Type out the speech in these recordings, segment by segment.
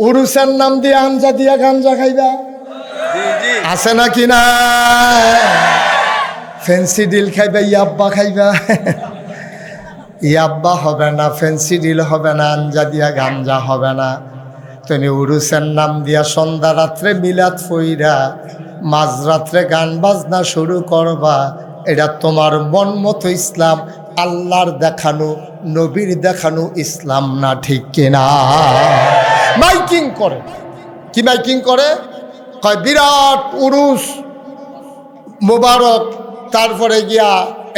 উরুসের নাম দিয়ে আঞ্জা দিয়া গাঞ্জা খাইবা আছে নাকি না? ফেন্সি ডিল খাইবা, ইয়াব্বা খাইবা। ইয়াব্বা হবে না, ফেন্সি ডিল হবে না, আঞ্জা দিয়া গাঞ্জা হবে না। তুমি উরুসের নাম দিয়া সন্ধ্যা রাত্রে মিলাদ ফইরা মাঝরাত্রে গান বাজনা শুরু করবা। এটা তোমার মন মতো ইসলাম, আল্লাহর দেখানো নবীর দেখানো ইসলাম না, ঠিক কিনা? মাইকিং করে, কি মাইকিং করে? কয় বিরাট উরুস মোবারক, তারপরে গিয়া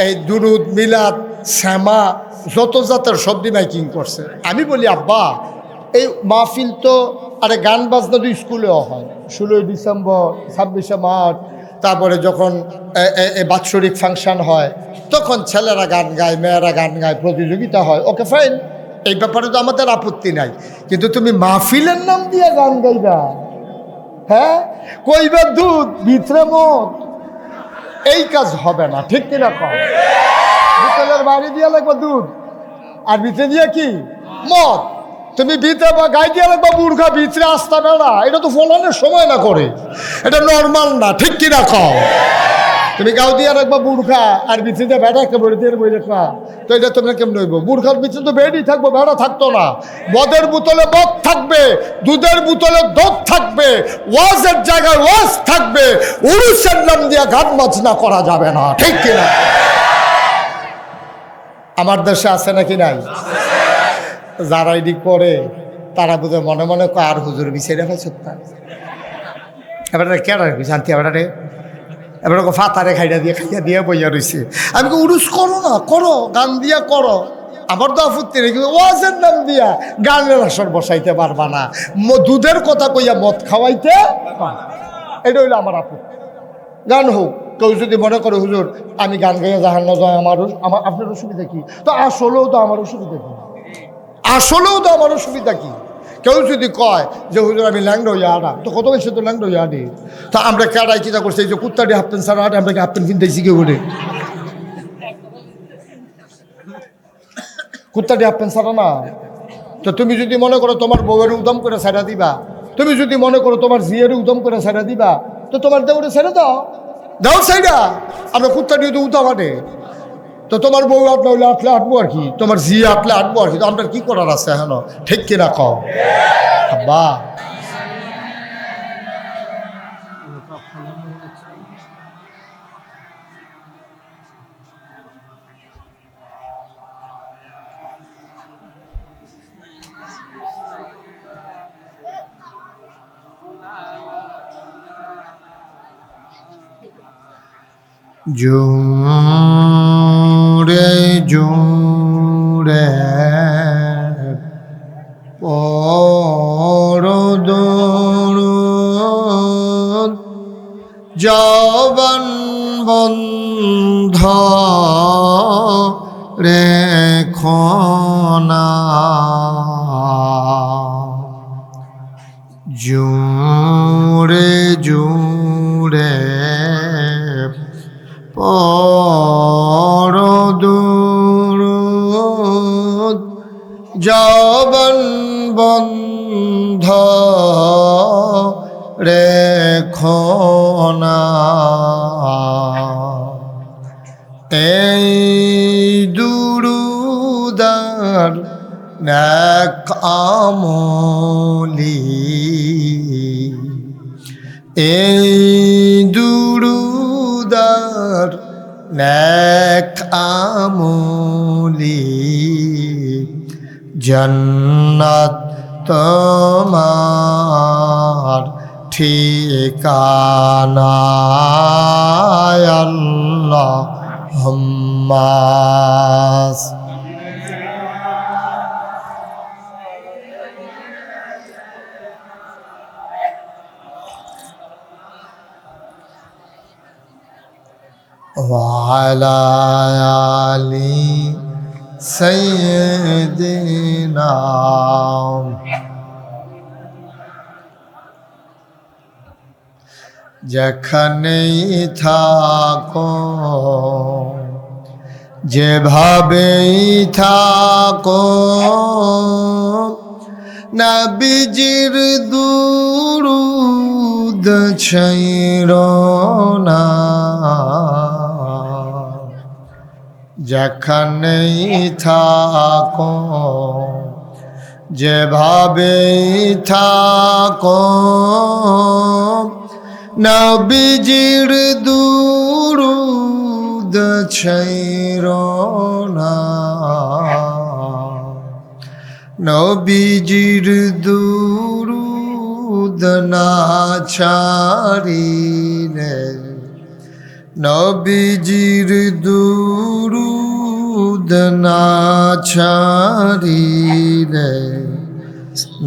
এই দুরুদ মিলাদ শ্যামা যত জাতের শব্দ মাইকিং করছে। আমি বলি আব্বা এই মাহফিল তো আরে গান বাজনা তো স্কুলেও হয়, 16ই ডিসেম্বর 26শে মার্চ, তারপরে যখন বাৎসরিক ফাংশন হয় তখন ছেলেরা গান গায়, মেয়েরা গান গায়, প্রতিযোগিতা হয়, ওকে ফাইন, এই ব্যাপারে তো আমাদের আপত্তি নাই। কিন্তু তুমি মাহফিলের নাম দিয়ে গান গাইবা, হ্যাঁ, কইবা দুধ ভিতরে মদ, এই কাজ হবে না, ঠিক কিনা? কম বোতলের বাড়ি দিয়া লাগবে দুধ আর ভিতরে দিয়ে কি মদ। তুমি ভিতরে বা গাই দিয়ে লাগবা বুর্খা, ভিতরে আসতে বেড়া, এটা তো ফলানোর সময় না করে, এটা নর্মাল না, ঠিক কিনা? কম তুমি গাও দিয়ে রাখবা বুর্খা আর ভিতরে দিয়ে বেড়া একটা বই দিয়ে বই রাখবা, তো এটা তোমরা কেমন হইব? বুর্খার ভিতরে তো বেডই থাকবো, বেড়া থাকতো না। মদের বোতলে মদ থাকবে, দুধের বোতলে দুধ থাকবে, ওয়াজের জায়গায় ওয়াজ থাকবে, উরুসের নাম দিয়ে গান বাজনা করা যাবে না, ঠিক কিনা? আমার দেশে আছে নাকি নাই? যারা এদিক করে তারা বুঝে মনে মনে কয় আর হুজুর বিচারে ফেলছ, এবার কেডা শান্তি, এবার ফাতারে খাইয়া দিয়ে বইয়া রয়েছে। আমি উরুস করো না, করো, গান দিয়া করো, আমার তো আপত্তি নেই, কিন্তু ওয়াজের নাম দিয়া গানের আসর বসাইতে পারবা না, দুধের কথা কইয়া মদ খাওয়াইতে, এটা হইলো আমার আপত্তি। গান হোক, কেউ যদি মনে করে হুজুর আমি গান গাইয়া জাহান না যায়, আপনার অসুবিধা কি? তো আসলেও তো আমার অসুবিধা কি, আসলেও তো আমার অসুবিধা কি? কেউ যদি কয় যে হুজুর আমি ল্যাংড হইয়া আনা, তো কত বেশি তো ল্যাংড হইয়া আনি, তা আমরা কেডাই চিন্তা করছি এই যে কুত্তাটি হাফ প্যান্ট সারা আটে, আমরা হাফ প্যান্ট কিনতেছি কেউ করে, কুত্তাটি হাফ প্যান্ট সারা না। তো তুমি যদি মনে করো তোমার বউয়ের উদম করে ছেড়া দিবা, তুমি যদি মনে করো তোমার জিয়ের উদম করে ছেড়া দিবা, তো তোমার দেউরে ছেড়ে দাও, দাও সাইডা, আমরা কুত্তাটি তো উদাম আটে, তো তোমার বউ আটলে হইলে আটলে আটবো আর কি, তোমার জি আটলে আটবো আর কি, তো আমরা কি করার আছে এখন, ঠিক কিনা? কও আব্বা। জোরে জোরে পরদরুদ জবান বন্ধ রেখো না, জোরে জোরে পরদরুদ জবান বন্ধ রেখো না, এই দুরুদার নেক আমলি, এই দুরুদার নেক আমলি, জান্নাত তোমার ঠিকানা, আল্লাহুম্মা ওয়ালা আলি সাইয়্যিদিনা। যেখানেই থাকো, যেভাবেই থাকো, নবীজির দুরুদ ছাইরো না যেখানেই থাকো যেভাবেই থাকো নবীজির দুরুদ ছাইরো না নবীজির দুরুদ না ছাড়িলে নবীজির দুরুদ না ছাড়িলে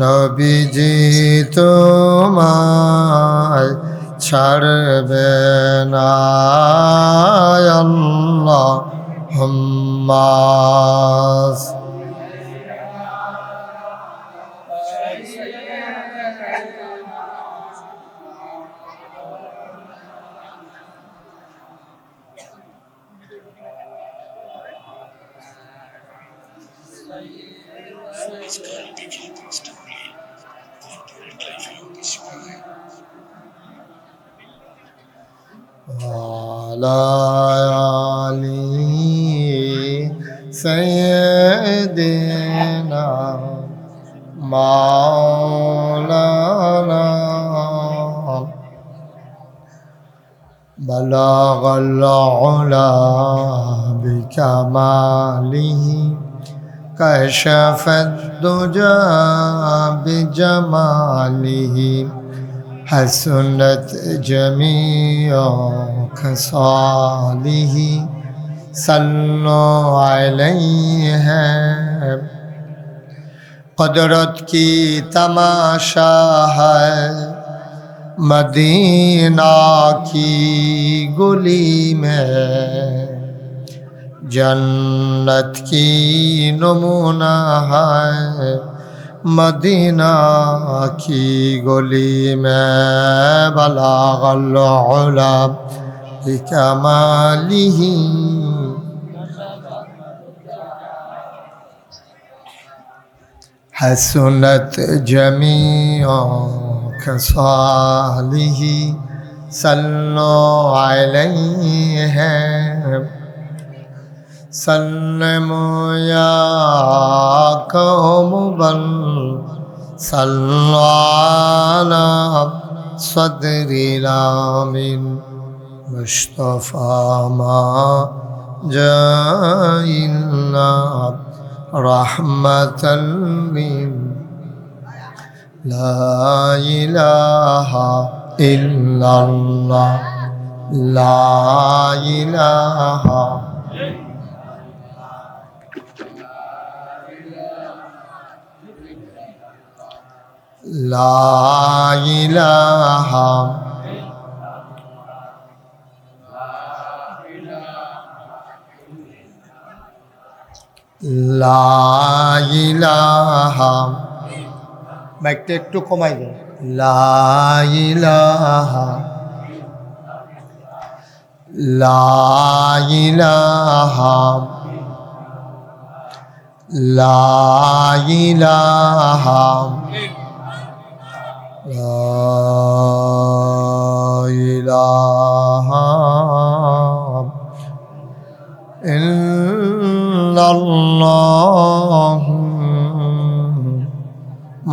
নবীজি তোমায় ছাড়বে না আল্লাহুম্মা وعلى آل سيدنا مولانا بلغ العلا بكماله كشف الدجى بجماله حسنت جميع خصاله صلوا علیہ قدرت کی تماشا ہے مدینہ کی گلی میں جنت کی نمونہ ہے مدینہ کی گلی میں بلغ العلا بکمالہ حسنت جمیع خصالہ صلوا علیہ سلموا یا قوم بل صلوا علی صدر الامین مصطفیٰ ما جائنا رحمة لا إله إلا الله لا إله لا إله লা ইলাহা মাইকটা একটু কমাই দেন লা ইলাহা লা ইলাহা লা ইলাহা লা ইলাহা ইল্লাল্লাহ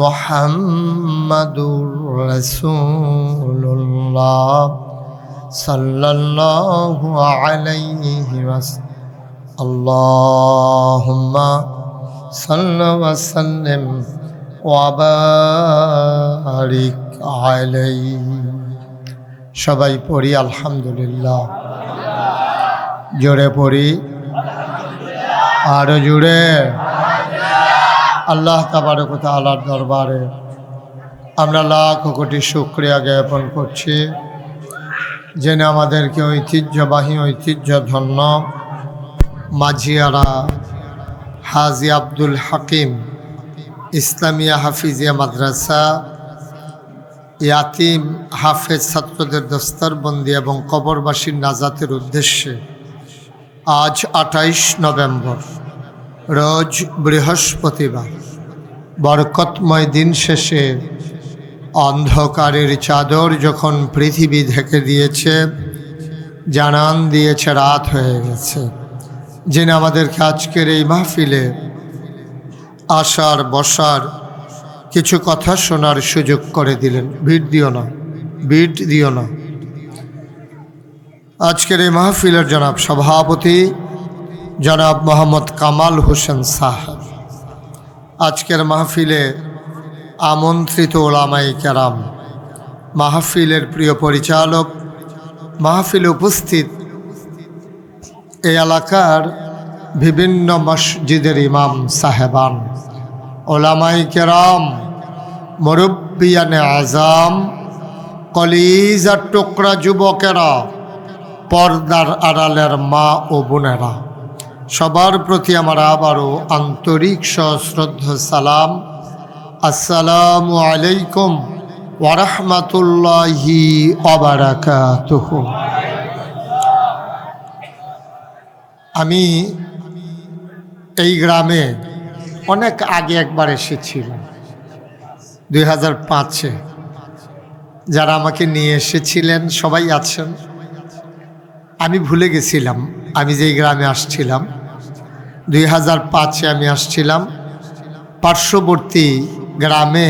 মুহাম্মাদুর রাসূলুল্লাহ সাল্লাল্লাহু আলাইহি ওয়াসাল্লাম আল্লাহুম্মা সাল্লি ওয়া সাল্লিম ওয়া বারিক আলাইহি। সবাই পড়ি আলহামদুলিল্লাহ, জোরে পড়ি আরো জোরে। আল্লাহ তাবারক ওয়া তাআলার দরবারে আমরা লাখ কোটি শুকরিয়া জ্ঞাপন করছি, যিনি আমাদেরকে ঐতিহ্যবাহী ঐতিহ্যধন্য মাঝিয়ারা হাজী আব্দুল হাকিম ইসলামিয়া হাফিজিয়া মাদ্রাসা ইয়াতিম হাফেজ ছাত্রদের দস্তরবন্দি এবং কবরবাসীর নাজাতের উদ্দেশ্যে আজ 28 নভেম্বর রোজ বৃহস্পতিবার বরকতময় দিন শেষে অন্ধকারের চাদর যখন পৃথিবী ঢেকে দিয়েছে, জানান দিয়েছে রাত হয়ে গেছে, যিনি আমাদেরকে আজকের এই মাহফিলে আসার বসার কিছু কথা শোনার সুযোগ করে দিলেন। ভিড় দিও না। আজকের এই মাহফিলের জনাব সভাপতি জনাব মোহাম্মদ কামাল হোসেন সাহেব, আজকের মাহফিলে আমন্ত্রিত ওলামাই কেরাম, মাহফিলের প্রিয় পরিচালক, মাহফিলে উপস্থিত এই এলাকার বিভিন্ন মসজিদের ইমাম সাহেবান, ওলামাই কেরাম, মুরব্বিয়ানে আজাম, কলিজার টুকরা যুবকেরা, পর্দার আড়ালের মা ও বোনেরা, সবার প্রতি আমার আবারও আন্তরিক সশ্রদ্ধ সালাম। আসসালামু আলাইকুম ওয়া রাহমাতুল্লাহি ওয়া বারাকাতুহু। আমি এই গ্রামে অনেক আগে একবার এসেছিলাম, 2005-এ। যারা আমাকে নিয়ে এসেছিলেন সবাই আছেন। আমি ভুলে গেছিলাম আমি যেই গ্রামে আসছিলাম, 2005-এ আমি আসছিলাম। পার্শ্ববর্তী গ্রামে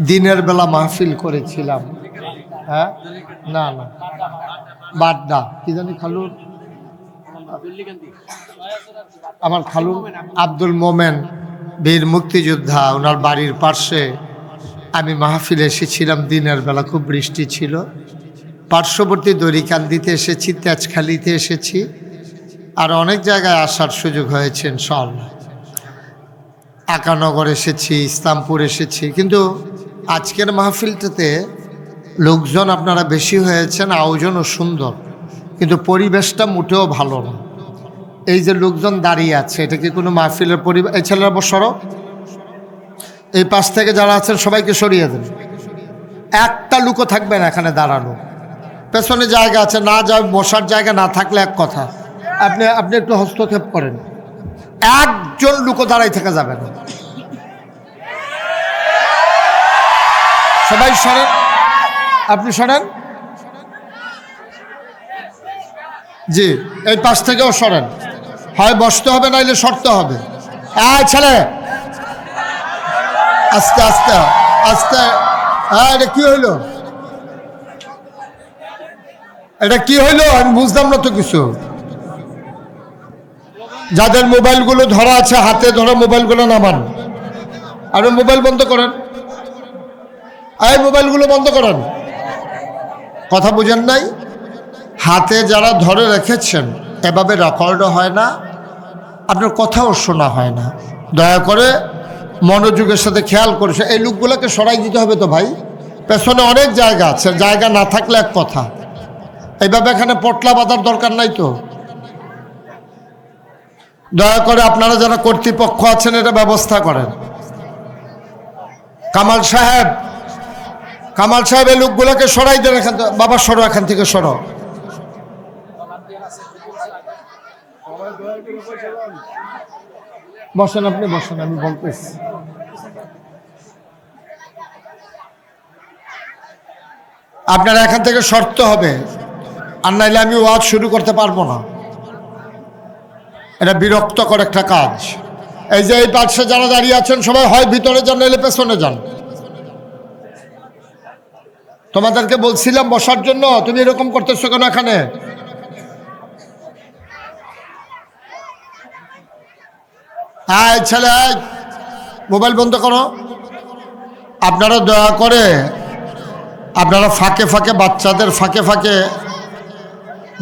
দিনের বেলা মাহফিল করেছিলাম। হ্যাঁ, না বাড্ডা কি জানি, খালুর, আমার খালু আব্দুল মোমেন, বীর মুক্তিযোদ্ধা, ওনার বাড়ির পাশে আমি মাহফিলে এসেছিলাম। দিনের বেলা খুব বৃষ্টি ছিল। পার্শ্ববর্তী দড়িকান্দিতে এসেছি, তেজখালিতে এসেছি, আর অনেক জায়গায় আসার সুযোগ হয়েছে ইনশাআল্লাহ। আকানগর এসেছি, ইসলামপুর এসেছি, কিন্তু আজকের মাহফিলটাতে লোকজন আপনারা বেশি হয়েছেন, আয়োজনও সুন্দর, কিন্তু পরিবেশটা মোটেও ভালো না। এই যে লোকজন দাঁড়িয়ে আছে, এটা কি কোনো মাহফিলের পরিবেশ? এই ছেলেরা বসরো, এই পাশ থেকে যারা আছেন সবাইকে সরিয়ে দেন। একটা লোকও থাকবে না এখানে দাঁড়ানো। পেছনে জায়গা আছে, না যাবে, বসার জায়গা না থাকলে এক কথা, আপনি একটু হস্তক্ষেপ করেন। একজন লোকও দাঁড়াই থাকা যাবে না। সবাই সরেন, আপনি সরেন। জি, এই পাশ থেকেও সরেন। হয় বসতে হবে, নাইলে সরতে হবে। ছেলে, আস্তে আস্তে আস্তে। এটা কি হইলো? এটা কি হইলো? আমি বুঝলাম না তো কিছু। যাদের মোবাইলগুলো ধরা আছে, হাতে ধরা মোবাইলগুলো নামান, আর মোবাইল বন্ধ করেন। এই মোবাইলগুলো বন্ধ করেন। কথা বুঝেন নাই? হাতে যারা ধরে রেখেছেন, এভাবে রেকর্ডও হয় না, আপনার কথাও শোনা হয় না। দয়া করে মনোযোগের সাথে খেয়াল করেছে। এই লোকগুলোকে সরাই দিতে হবে তো ভাই। পেছনে অনেক জায়গা আছে, জায়গা না থাকলে এক কথা। এইভাবে এখানে পটলা বাঁধার দরকার নাই তো। দয়া করে আপনারা যারা কর্তৃপক্ষ আছেন, এটা ব্যবস্থা করেন। কামাল সাহেব, এই লোকগুলোকে সরাই দেন এখান থেকে। বাবা সরো, এখান থেকে সরো। বসেন, আপনি বসেন, আমি বলতেছি। আপনারা এখান থেকে সরতে হবে, আর নাইলে আমি ওয়াজ শুরু করতে পারবো না। এটা বিরক্তকর একটা কাজ। এই যে এই পাশে যারা দাঁড়িয়ে আছেন, সবাই হয় ভিতরে যান, নাইলে পেছনে যান। তোমাদেরকে বলছিলাম বসার জন্য, তুমি এরকম করতেছো কেন এখানে? হ্যাঁ ছেলে, মোবাইল বন্ধ করো। আপনারা দয়া করে, আপনারা ফাঁকে ফাঁকে, বাচ্চাদের ফাঁকে ফাঁকে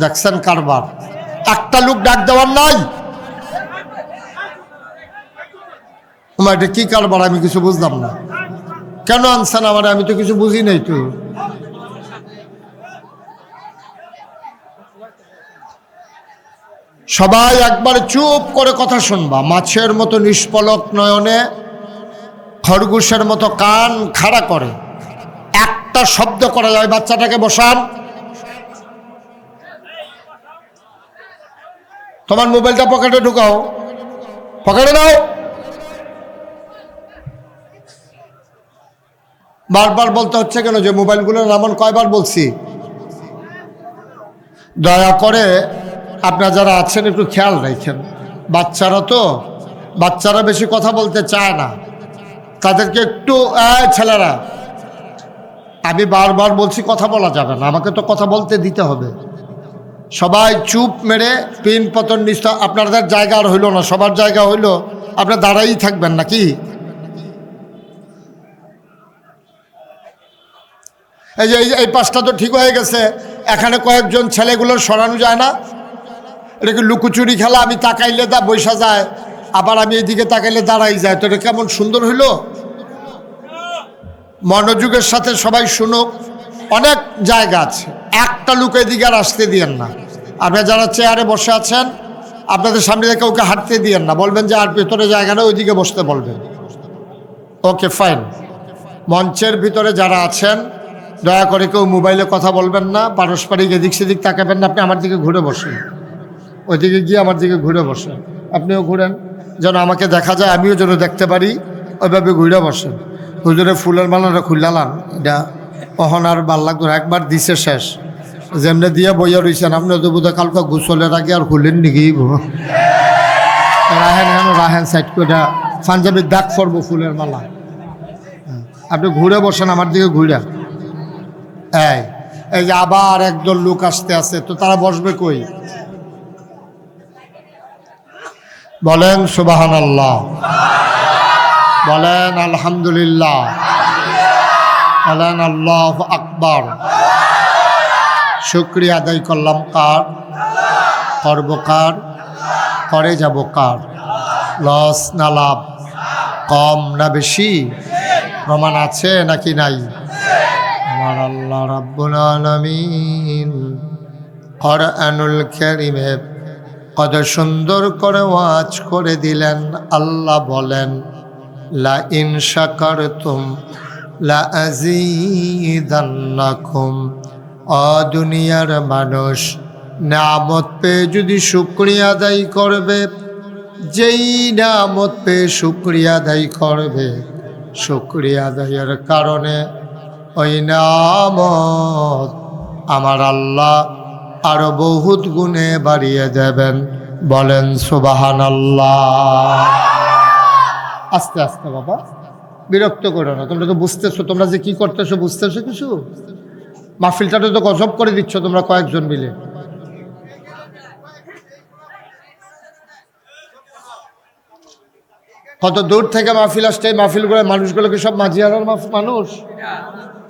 দেখছেন কারবার। একটা লোক ডাক দেওয়ার নাই। তোমার এটা কি কারবার? আমি কিছু বুঝলাম না। কেন আনছেন আমার? আমি তো কিছু বুঝি নাই তো। সবাই একবার চুপ করে কথা শুনবা। মাছের মতো নিষ্পলক নয়নে, খরগোশের মতো কান খাড়া করে, একটা শব্দ করা যায়। বাচ্চাটাকে বসান। তোমার মোবাইলটা পকেটে ঢুকাও, পকেটে দাও। বারবার বলতে হচ্ছে কেন যে মোবাইলগুলোর নাম কয়বার বলছি? দয়া করে আপনারা যারা আছেন একটু খেয়াল রাখেন। বাচ্চারা বেশি কথা বলতে চায় না, তাদেরকে একটু ছেলেরা, আমি বারবার বলছি কথা বলা যাবে না, আমাকে তো কথা বলতে দিতে হবে। সবাই চুপ মেরে পিন পতন নিচ, আপনাদের জায়গা আর হইল না, সবার জায়গা হইল, আপনারা দাঁড়াই থাকবেন নাকি? এই যে এই পাশটা তো ঠিক হয়ে গেছে, এখানে কয়েকজন ছেলেগুলোর সরানো যায় না। এটা কি লুকোচুরি খেলা? আমি তাকাইলে তা বৈশা যায়, আবার আমি এইদিকে তাকাইলে দাঁড়াই যায়, তো এটা কেমন সুন্দর হইল? মনোযোগের সাথে সবাই শুনুক। অনেক জায়গা আছে, একটা লুক এদিকে আর আসতে দিয়েন না। আপনারা যারা চেয়ারে বসে আছেন, আপনাদের সামনে থেকে কাউকে হাঁটতে দিয়েন না, বলবেন যে আর ভেতরে জায়গা না, ওইদিকে বসতে বলবেন। Okay fine. মঞ্চের ভিতরে যারা আছেন দয়া করে কেউ মোবাইলে কথা বলবেন না, পারস্পরিক এদিক সেদিক তাকাবেন না। আপনি আমার দিকে ঘুরে বসেন, ওইদিকে গিয়ে আমার দিকে ঘুরে বসেন। আপনিও ঘুরেন, যেন আমাকে দেখা যায়, আমিও যেন দেখতে পারি, ওইভাবে ঘুরে বসেন। হুজুরে ফুলের মালাটা খুললাম, এটা অহন আর ভাল লাগতো, একবার দিছে শেষ। যেমনি দিয়ে বইয়া রয়েছেন আপনি, তো বোধহয় কালকে গোসলের আগে আর খুললেন নাকি? রাহেন সাইড করে পাঞ্জাবির দাগ করবো ফুলের মালা। আপনি ঘুরে বসেন আমার দিকে ঘুরে। এই যে আবার একদল লোক আসতে আছে, তো তারা বসবে কই? বলেন সুবহানাল্লাহ, বলেন আলহামদুলিল্লাহ, বলেন আল্লাহু আকবার। শুকরিয়া আদায় করলাম কার? করব কার? করে যাব কার? লস না লাভ? কম না বেশি? প্রমাণ আছে নাকি নাই? আমার আল্লাহ রাব্বুল আলামিন কুরআনুল কারীমে কত সুন্দর করে ওয়াজ করে দিলেন। আল্লাহ বলেন, লা ইন শাকারতুম লা আযীদান্নাকুম। ও দুনিয়ার মানুষ, নিয়ামত পেয়ে যদি শুকরিয়া আদায় করবে, যেই নিয়ামত পেয়ে শুকরিয়া আদায় করবে, শুকরিয়া আদায়ের কারণে ওই নিয়ামত আমার আল্লাহ আরো বহুত গুণে বাড়িয়ে দেবেন। বলেন সুবহানাল্লাহ। আস্তে আস্তে বাবা, বিরক্ত করো না। তোমরা তো বুঝতেছো, তোমরা যে কি করতেছো বুঝতেছো কিছু? মাহফিলটাতে তো গজব করে দিচ্ছ তোমরা কয়েকজন মিলে। কত দূর থেকে মাহফিল আসছে, এই মাহফিলগুলো মানুষগুলোকে সব মাঝিয়ারার মানুষ,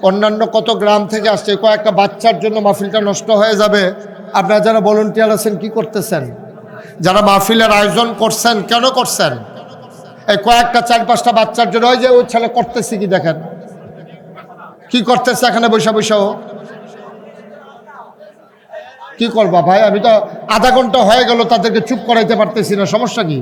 অন্যান্য কত গ্রাম থেকে আসছে। কয়েকটা বাচ্চার জন্য মাহফিলটা নষ্ট হয়ে যাবে। আপনারা যারা ভলেন্টিয়ার আছেন কি করতেছেন? যারা মাহফিলের আয়োজন করছেন কেন করছেন? এই কয়েকটা 4-5টা বাচ্চার জন্য। ওই যে ওই ছেলে করতেছে কি দেখেন, কি করতেছে এখানে বৈশা বৈশাও। কি করবা ভাই? আমি তো আধা ঘন্টা হয়ে গেল তাদেরকে চুপ করাইতে পারতেছি না, সমস্যা কি?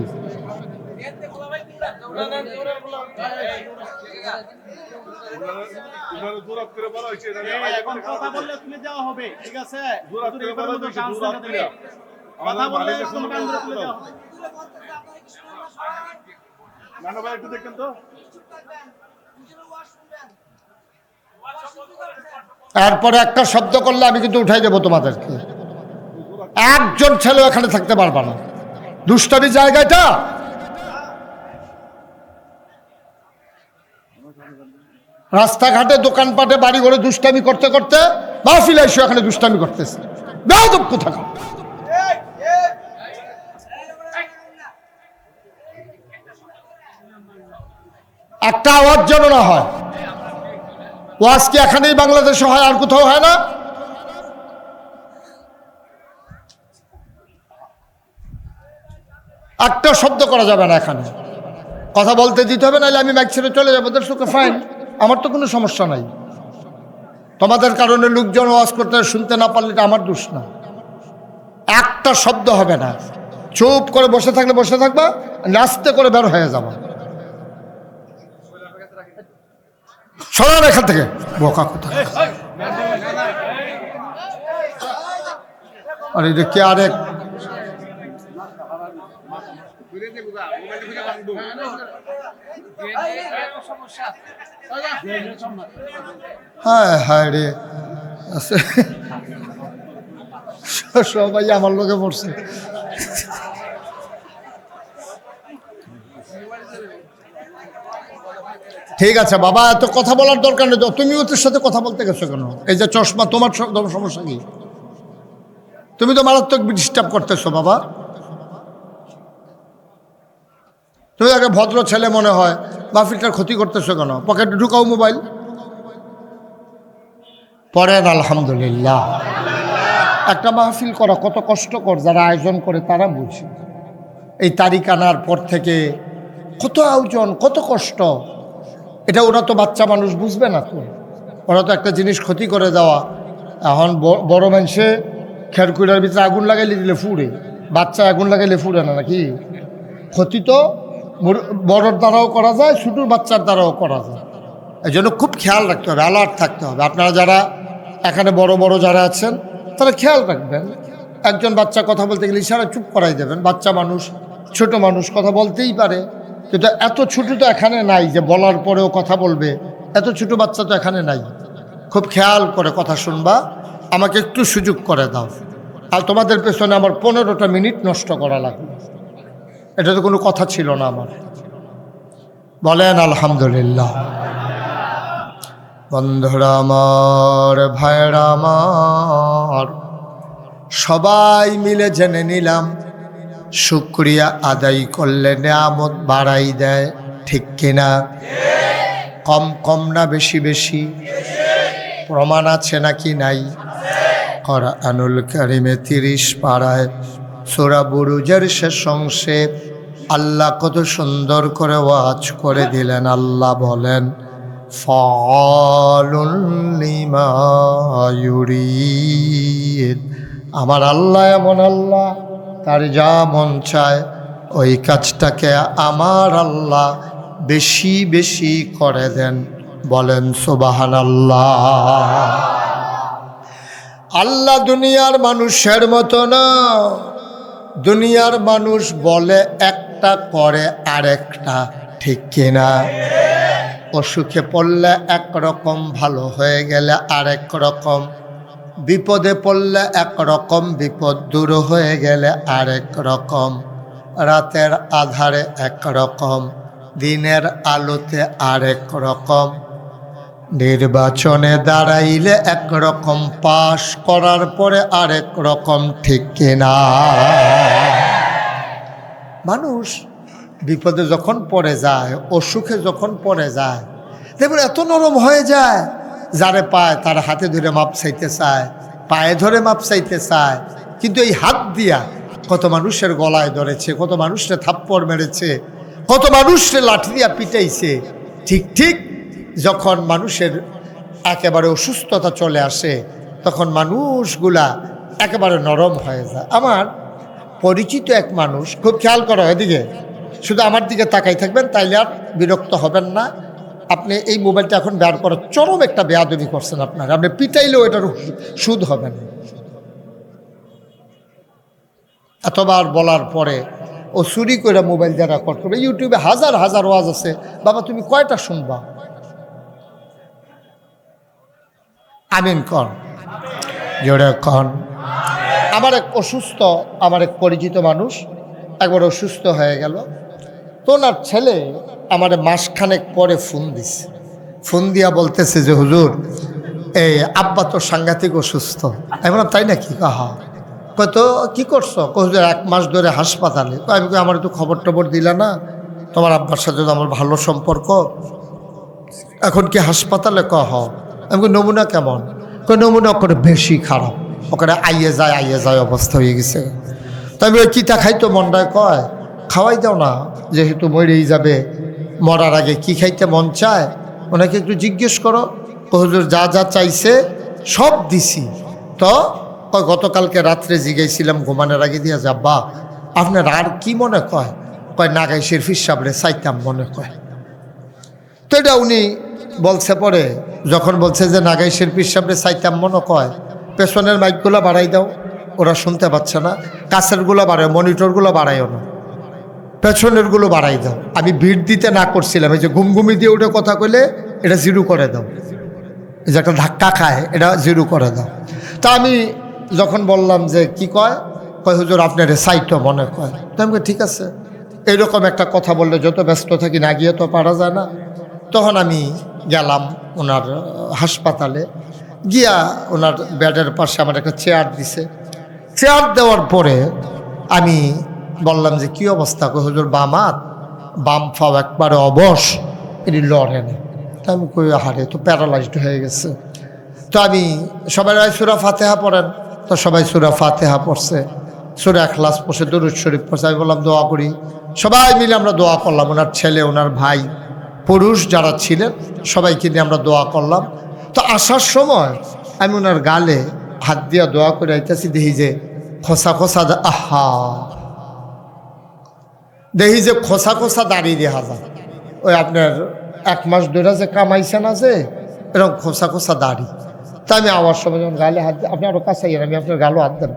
এরপরে একটা শব্দ করলে আমি কিন্তু উঠাই দেবো তোমাদেরকে। একজন ছেলে এখানে থাকতে পারবা না। দুষ্টামি জায়গাটা। রাস্তাঘাটে দোকানপাটে বাড়ি ঘরে দুষ্টামি করতে করতে মাহফিল এসে এখানে দুষ্টামি করতেছে। বেয়াদব কোথাকার। একটা আওয়াজ যেন না হয়। ওয়াজ কি এখানেই বাংলাদেশে হয়, আর কোথাও হয় না? একটা শব্দ করা যাবে না এখানে, কথা বলতে দিতে হবে, নাহলে আমি মাইক ছেড়ে চলে যাবো। দর্শক ফাইন, আমার তো কোনো সমস্যা নাই। তোমাদের কারণে লোকজন ওয়াজ করতে শুনতে না পারলে এটা আমার দোষ না। একটা শব্দ হবে না, চুপ করে বসে থাকলে বসে থাকবা, নাচতে করে বের হয়ে যাবা। সরান এখান থেকে, বোকা কোথা। আর এটা কে আরেক হ্যাঁ হ্যাঁ রে, সবাই আমার লোকে পড়ছে। ঠিক আছে বাবা, এত কথা বলার দরকার নেই। তুমি ওদের সাথে কথা বলতে গেছো কেন? এই যে চশমা, তোমার সমস্যা কি? তুমি তো মারাত্মক ডিস্টার্ব করতেছো বাবা। তুমি আগে ভদ্র ছেলে মনে হয়, মাহফিলটার ক্ষতি করতেছো কেন? পকেটে ঢুকাও মোবাইল, পড়েন আলহামদুলিল্লাহ। একটা মাহফিল করা কত কষ্টকর, যারা আয়োজন করে তারা বুঝে। এই তারিখ আনার পর থেকে কত আয়োজন, কত কষ্ট। এটা ওরা তো বাচ্চা মানুষ বুঝবে না তো। ওরা তো একটা জিনিস ক্ষতি করে দেওয়া। এখন বড় মানুষে খেরকুড়ার ভিতরে আগুন লাগাইলে দিলে ফুড়ে, বাচ্চা আগুন লাগাইলে ফুড়ে না নাকি? ক্ষতি তো বড়োর দ্বারাও করা যায়, ছোটোর বাচ্চার দ্বারাও করা যায়। এই জন্য খুব খেয়াল রাখতে হবে, অ্যালার্ট থাকতে হবে। আপনারা যারা এখানে বড় বড় যারা আছেন তারা খেয়াল রাখবেন। একজন বাচ্চা কথা বলতে গেলে ইশারা চুপ করাই দেবেন। বাচ্চা মানুষ, ছোট মানুষ কথা বলতেই পারে, কিন্তু এত ছোট তো এখানে নাই যে বলার পরেও কথা বলবে। এত ছোট বাচ্চা তো এখানে নাই। খুব খেয়াল করে কথা শুনবা। আমাকে একটু সুযোগ করে দাও। আর তোমাদের পেছনে আমার 15টা মিনিট নষ্ট করা লাগবে, এটা তো কোনো কথা ছিল না আমার। বলেন আলহামদুলিল্লাহ। বন্ধুরা আমার, ভাইরা আমার, সবাই মিলে জেনে নিলাম শুকরিয়া আদায় করলে নেয়ামত বাড়াই দেয়, ঠিক কিনা? কম কম না বেশি বেশি? প্রমাণ আছে নাকি নাই? কুরআনুল কারীমে 30 পারায় সূরা বুরুজের শেষ অংশে আল্লাহ কত সুন্দর করে ওয়াজ করে দিলেন। আল্লাহ বলেন, ফাআলুন লিমা ইউরিদ। আমার আল্লাহ এমন আল্লাহ, তার যা মন চায় ওই কাজটাকে আমার আল্লাহ বেশি বেশি করে দেন। বলেন সুবহানাল্লাহ। আল্লাহ দুনিয়ার মানুষের মতো না। দুনিয়ার মানুষ বলে একটা, করে আরেকটা, ঠিক কিনা? অসুখে পড়লে একরকম, ভালো হয়ে গেলে আরেক রকম, বিপদে পড়লে একরকম, বিপদ দূর হয়ে গেলে আরেক রকম, রাতের আধারে একরকম, দিনের আলোতে আরেক রকম, নির্বাচনে দাঁড়াইলে একরকম, পাশ করার পরে আরেক রকম, ঠিক কিনা? মানুষ বিপদে যখন পড়ে যায়, অসুখে যখন পড়ে যায়, দেখুন এত নরম হয়ে যায়, যারে পায় তার হাতে ধরে মাপ চাইতে চায়, পায়ে ধরে মাপ চাইতে চায়। কিন্তু এই হাত দিয়া কত মানুষের গলায় ধরেছে, কত মানুষকে থাপ্পড় মেরেছে, কত মানুষকে লাঠি দিয়া পিটাইছে। ঠিক ঠিক যখন মানুষের একেবারে অসুস্থতা চলে আসে, তখন মানুষগুলা একেবারে নরম হয়ে যায়। আমার পরিচিত এক মানুষ, খুব খেয়াল করো এদিকে, শুধু আমার দিকে তাকাই থাকবেন, তাইলে আর বিরক্ত হবেন না। আপনি এই মোবাইলটা এখন বের করার চরম একটা বেয়াদবি করছেন আপনার। আপনি পিটাইলেও এটার সুদ হবে না। এতবার বলার পরে ও চুরি করে মোবাইল দিয়ে রেকর্ড করবে। ইউটিউবে হাজার হাজার ওয়াজ আছে, বাবা তুমি কয়টা শুনবা? আমিন কন, জোরে কন। আমার এক অসুস্থ, আমার এক পরিচিত মানুষ একবার অসুস্থ হয়ে গেল। তো ওনার ছেলে আমার মাসখানেক পরে ফোন দিছে। ফোন দিয়া বলতেছে যে হুজুর, এই আব্বা তো সাংঘাতিক অসুস্থ। আমি বললাম তাই নাকি? কাহা কত কি করছো? হুজুর 1 মাস ধরে হাসপাতালে। আমি আমার একটু খবর টবর দিলা না, তোমার আব্বার সাথে তো আমার ভালো সম্পর্ক, এখন কি হাসপাতালে? কহ আমি নমুনা কেমন? নমুনা করে বেশি খারাপ, ওখানে আইয়ে যায় অবস্থা হয়ে গেছে। তো আমি ওই কিতা খাইতো মনটায় কয়, খাওয়াই দাও না, যেহেতু মরেই যাবে, মরার আগে কি খাইতে মন চায় ওনাকে একটু জিজ্ঞেস করো। হুজুর যা যা চাইছে সব দিছি। তো গতকালকে রাত্রে জিগাইছিলাম ঘুমানোর আগে দিয়া, যাব্বা আপনার আর কি মনে কয়? নাগাই শেরফির সাবরে চাইতাম মনে কয়। তো এটা উনি বলছে পরে, যখন বলছে যে নাগাই শেরফির সাবরে চাইতাম মনে কয়, পেছনের মাইকগুলো বাড়াই দাও, ওরা শুনতে পাচ্ছে না। কাছেরগুলো বাড়ায়, মনিটরগুলো বাড়াইও না, পেছনেরগুলো বাড়াই দাও। আমি ভিড় দিতে না করছিলাম, এই যে ঘুমঘুমি দিয়ে উঠে কথা কইলে এটা জিরো করে দাও, এই যে একটা ধাক্কা খায় এটা জিরো করে দাও। তা আমি যখন বললাম যে কি কয়, কয় হুজুর আপনার সাইটও মনে কয়। তো আমি ঠিক আছে, এইরকম একটা কথা বললে যত ব্যস্ত থাকি না গিয়ে তো পারা যায় না। তখন আমি গেলাম ওনার হাসপাতালে, গিয়া ওনার বেডের পাশে আমার একটা চেয়ার দিছে। চেয়ার দেওয়ার পরে আমি বললাম যে কি অবস্থা, কই হুজুর বাম হাত বাম ফাও একবারে অবশ, এটি লড়ে না। তো আমি কই হারে তো প্যারালাইজড হয়ে গেছে। তো আমি সবাই সূরা ফাতিহা পড়েন, তো সবাই সূরা ফাতিহা পড়ছে, সূরা ইখলাস পড়ছে, দরুদ শরীফ পড়ছে। আমি বললাম দোয়া করি, সবাই মিলে আমরা দোয়া করলাম। ওনার ছেলে, ওনার ভাই, পুরুষ যারা ছিলেন সবাইকে নিয়ে আমরা দোয়া করলাম। তো আসার সময় আমি ওনার গালে হাত দিয়া দোয়া করে আইতেছি, দেখি যে খোসা খোসা, আহা, দেখি যে খোসা খোসা দাড়ি দেখা যায়। ওই আপনার 1 মাস ধরে যে কামাইছেন আছে এরকম খোসা খোসা দাড়ি। তা আমি আমার সময় যখন গালে হাত দিই, আপনি আরও কাছে আমি আপনার গালও হাত দেন।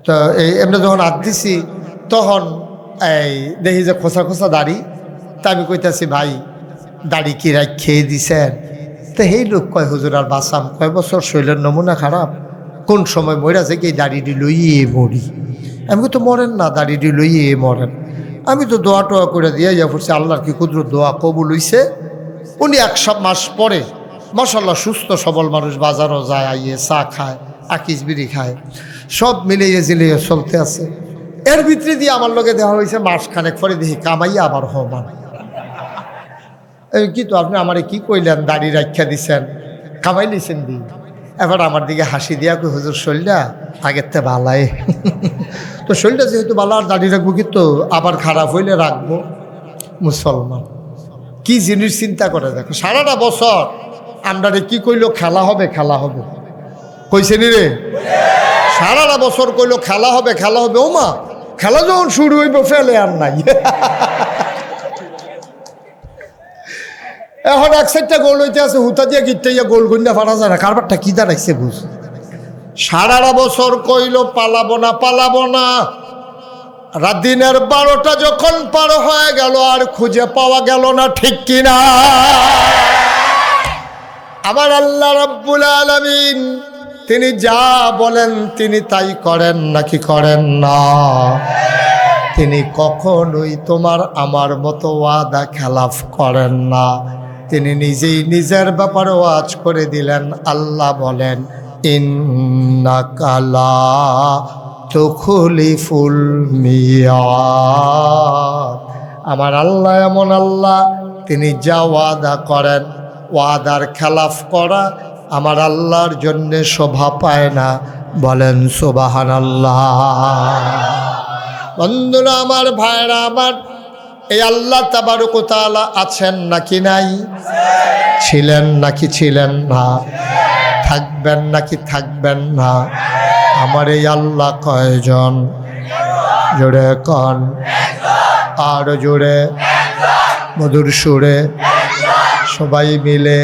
তো এই এমনি যখন হাত দিছি তখন এই দেখি যে খোসা খোসা দাড়ি। তা আমি কইতাছি ভাই দাড়ি কি রাখ খেয়ে দিছেন? তো সেই লোক কয় হুজুর আর বাসাম কয় বছর, শরীরের নমুনা খারাপ, কোন সময় মরা যে কি দাড়িটি লইয়ে মরি। আমি তো মরেন না, দাড়িটি লইয়ে মরেন। আমি তো দোয়া টোয়া করে দিয়ে যা পড়ছি, আল্লাহর কি কুদরত, দোয়া কবুল হইছে। উনি 1 মাস পরে মাশাআল্লাহ সুস্থ সবল মানুষ, বাজারও যায়, আইয়ে চা খায়, আকিস বিড়ি খায়, সব মিলিয়ে জিলিয়ে চলতে আছে। এর ভিতরে দিয়ে আমার লগে দেওয়া হয়েছে, মাসখানেক পরে দেখি কামাইয়া আবার হমান। এই কি তো আপনি আমারে কি কইলেন, দাড়ি রাখা দিছেন, কামাই নিছেন দি। এবার আমার দিকে হাসি দিয়া কই হুজুর শরীরটা আগের থেকে ভালাই। তো শরীরটা যেহেতু ভালো, আর দাড়ি রাখবো কিন্তু আবার খারাপ হইলে রাখবো। মুসলমান কি জিনিস চিন্তা করে দেখো, সারাটা বছর আমরা কি কইলো খেলা হবে, খেলা হবে কইছে নি রে, সারাটা বছর কইলো খেলা হবে, খেলা হবে। ও মা, খেলা যখন শুরু হইব ফেলে আর নাই। এখন 1 সাইডটা গোল হইতে আছে, হুতা দিয়ে গিটতে গোল গুন্ডা ফাটা যায় না, কারবারটা কি দাঁড়াইছে বুঝ। সারাটা বছর কইলো পালাবো না, পালাবো না। রাত দিনের 12টা যখন পার হয়ে গেল আর খুঁজে পাওয়া গেল না, ঠিক কিনা? আমার আল্লাহ রাব্বুল আলামিন তিনি যা বলেন তিনি তাই করেন নাকি করেন না? তিনি কখনোই তোমার আমার মতো ওয়াদা খেলাফ করেন না। তিনি নিজেই নিজের ব্যাপারে ওয়াজ করে দিলেন। আল্লাহ বলেন ইন্নাকা লা তুখলিফুল মিয়াদ। আমার আল্লাহ এমন আল্লাহ, তিনি যা ওয়াদা করেন, ওয়াদার খেলাফ করা আমার আল্লাহর জন্যে শোভা পায় না। বলেন সুবহানাল্লাহ। বন্ধুরা আমার, ভাইরা আমার, এই আল্লাহ তাবারক ওয়া তাআলা আছেন নাকি নাই? ছিলেন নাকি ছিলেন না? থাকবেন নাকি থাকবেন না? আমার এই আল্লাহ কয়জন? জোরে কন, আর জোরে, মধুর সুরে, সবাই মিলে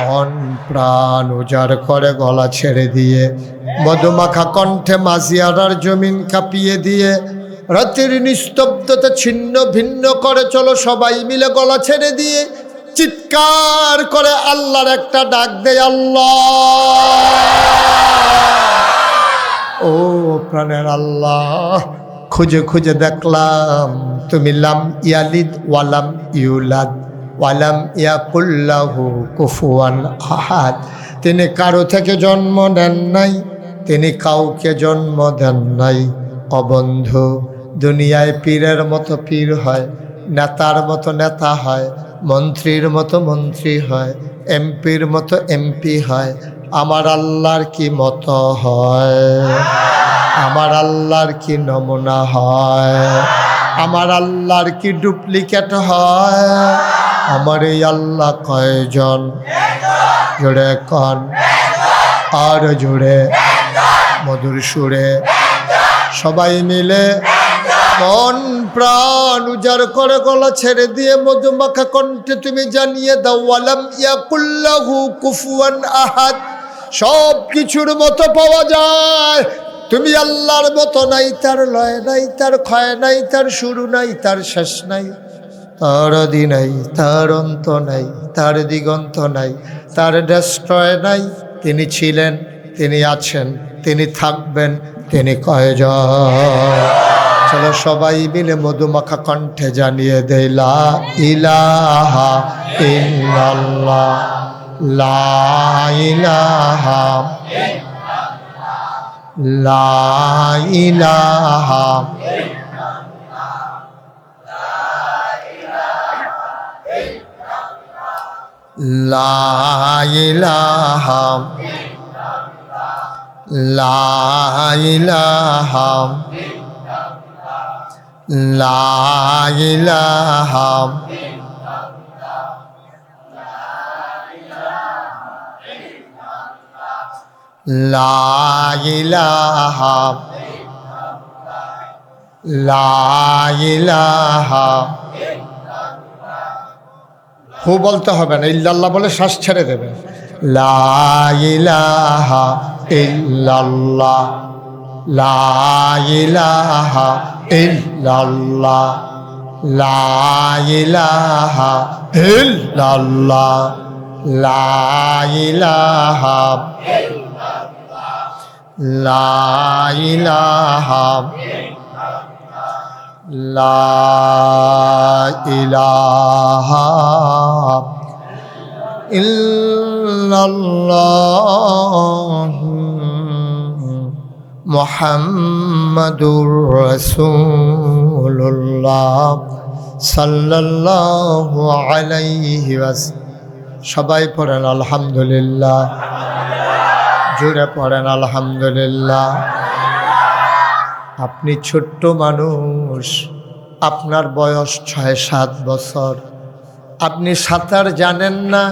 মন প্রাণ উজাড় করে গলা ছেড়ে দিয়ে, মধুমাখা কণ্ঠে মাঝিয়ারার জমিন কাঁপিয়ে দিয়ে, রাতের নিস্তব্ধতা ছিন্ন ভিন্ন করে চলো সবাই মিলে গলা ছেড়ে দিয়ে চিৎকার করে আল্লাহর একটা ডাক দেয়, আল্লাহ। ও প্রাণের আল্লাহ, খুঁজে খুঁজে দেখলাম তুমি লাম ইয়ালিদ ওয়ালাম ইউলাদ ওয়ালাম ইয়াকুল্লাহু কুফুয়ান আহাদ। তিনি কারো থেকে জন্ম নেন নাই, তিনি কাউকে জন্ম দেন নাই। অবন্ধু, দুনিয়ায় পীরের মতো পীর হয়, নেতার মতো নেতা হয়, মন্ত্রীর মতো মন্ত্রী হয়, এমপির মতো এমপি হয়। আমার আল্লাহর কি মতো হয়? আমার আল্লাহর কি নমুনা হয়? আমার আল্লাহর কি ডুপ্লিকেট হয়? আমার এই আল্লাহ কয়জন? জোরে কন, আর জোরে, মধুর সুরে, সবাই মিলে মন প্রাণ উজাড় করে গলা ছেড়ে দিয়ে মধুমাখা কণ্ঠে তুমি জানিয়ে দাও, ওয়ালাম ইয়াকুল্লাহু কুফুয়ান আহাদ। সব কিছুর মতো পাওয়া যায়, তুমি আল্লাহর মতো নাই, তার লয় নাই, তার ক্ষয় নাই, তার শুরু নাই, তার শেষ নাই। তার আদি নাই, তার অন্ত নাই, তার দিগন্ত নাই, তার ডেস্ট্রয় নাই। তিনি ছিলেন, তিনি আছেন, তিনি থাকবেন, তিনি কয়জন। চলো সবাই মিলে মধুমাখা কণ্ঠে জানিয়ে দেই লা ইলাহা ইল্লাল্লাহ, লা ইলাহা, লা ইলাহা, লা ইলাহা, লা ইলাহা, লা ইলাহা, লা ইলাহা, লা ইলাহা। হু বলতে হবে না, ইল্লাল্লাহ বলে শ্বাস ছেড়ে দেবেন। লা ইলাহা ইল্লাল্লাহ, লা ইলাহা ইল্লাল্লাহ, লা ইলাহা ইল্লাল্লাহ, লা ইলাহা, লা ইলাহা, লা ইলাহা ইল্লাল্লাহ মুহাম্মাদুর রাসূলুল্লাহ সাল্লাল্লাহু আলাইহি ওয়াসাল্লাম। সবাই পড়েন আলহামদুলিল্লাহ, জোরে পড়েন আলহামদুলিল্লাহ। আপনি ছোট্ট মানুষ, আপনার বয়স 6-7 বছর, আপনি সাঁতার জানেন না।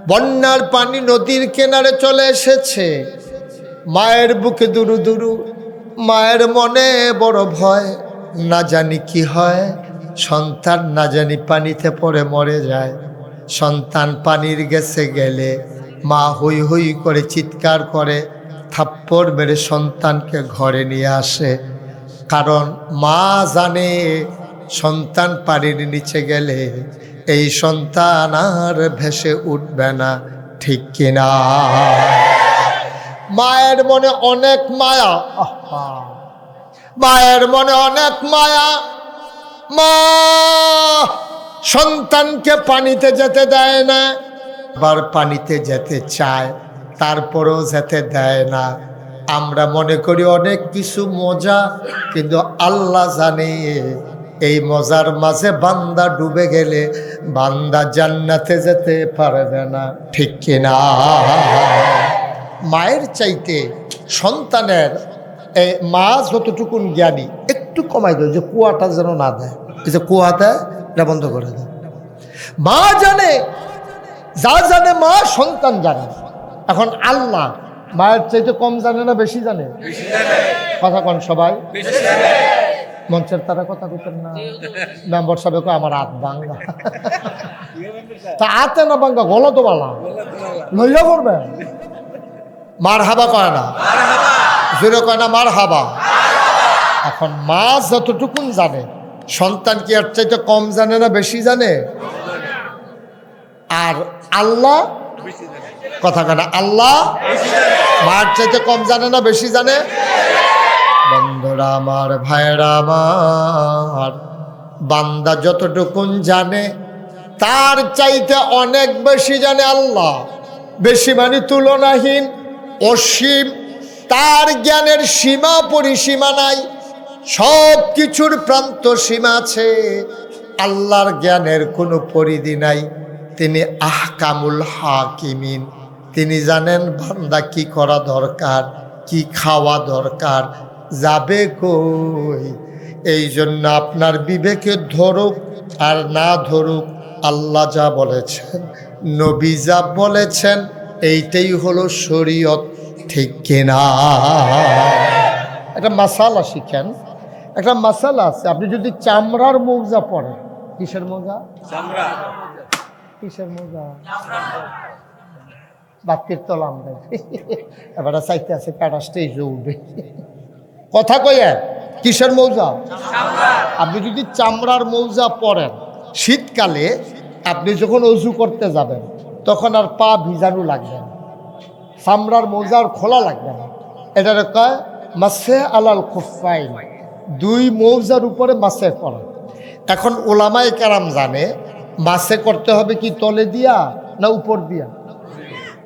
বন্যার পানি নদীর কিনারে চলে এসেছে, মায়ের বুকে দুরু দুরু, মায়ের মনে বড় ভয়, না জানি কি হয়। সন্তান না জানি পানিতে পড়ে মরে যায়। সন্তান পানির গেছে গেলে মা হই হই করে চিৎকার করে, থাপ্পড় মেরে সন্তানকে ঘরে নিয়ে আসে। কারণ মা জানে সন্তান পানির নিচে গেলে এই সন্তান আর ভেসে উঠবে না, ঠিক কিনা? মায়ের মনে অনেক মায়া, মায়ের মনে অনেক মায়া। মা সন্তানকে পানিতে যেতে দেয় না, আবার পানিতে যেতে চায়, তারপরেও যেতে দেয় না। আমরা মনে করি অনেক কিছু মজা, কিন্তু আল্লাহ জানে এই মজার মাঝে বান্দা ডুবে গেলে বান্দা জান্নাতে যেতে পারবে না, ঠিক কিনা? মায়ের চাইতে সন্তানের মা যতটুকুন জ্ঞানী, একটু কমাই দেয় যে কুয়াটা যেন না দেয়, এই যে কুয়া দেয় এটা বন্ধ করে দেয়। মা জানে, যা জানে মা সন্তান জানে। এখন আল্লাহ মায়ের চাইতে কম জানে না বেশি জানে? কথা কন সবাই, মঞ্চের তারা কথা বলতেন না। মেম্বার সাহেব আমার হাত ভাঙ্গা, তা হাতে না ভাঙ্গা গলা তো বালা লইয়া করবে। মার হাবা কয় না, জোরে কয় না মার হাবা। এখন মা যতটুকুন জানে সন্তান কি আর চাইতে কম জানে না বেশি জানে? আর আল্লাহ, কথা কয় না, আল্লাহ মার চাইতে কম জানে না বেশি জানে? বন্ধুরা আমার, ভাইরা আমার, বান্দা যতটুকুন জানে তার চাইতে অনেক বেশি জানে আল্লাহ। বেশি মানে তুলনাহীন, অসীম। তার জ্ঞানের সীমা পরিসীমা নাই, সব কিছুর প্রান্ত সীমা আছে। আল্লাহর জ্ঞানের কোনো পরিধি নাই। তিনি আহকামুল হাকিমিন, তিনি জানেন বান্দা কি করা দরকার, কি খাওয়া দরকার, যাবে কই। এই জন্য আপনার বিবেকে ধরুক আর না ধরুক, আল্লাহ যা বলেছেন, নবী যা বলেছেন, এইটাই হলো শরীয়ত, ঠিক কিনা? একটা মাসালা শিখেন, একটা মাসালা আছে। আপনি যদি চামড়ার মৌজা পরেন, কিসের মৌজা? চামড়া। কিসের মৌজা? বাতির তলাম দেয়, এবার চাইতে আছে প্যাটা স্টেজে উঠবে। কথা কয়ে কিসের মৌজা? আপনি যদি চামড়ার মৌজা পরেন, শীতকালে আপনি যখন অজু করতে যাবেন তখন আর পা ভিজানো লাগবে না, চামড়ার মোজার খোলা লাগবে না। এটার কয় মাসে আলাল খুফাইন, দুই মৌজার উপরে মাসে করা। এখন ওলামায়ে কেরাম জানে মাসে করতে হবে কি তলে দিয়া না উপর দিয়া?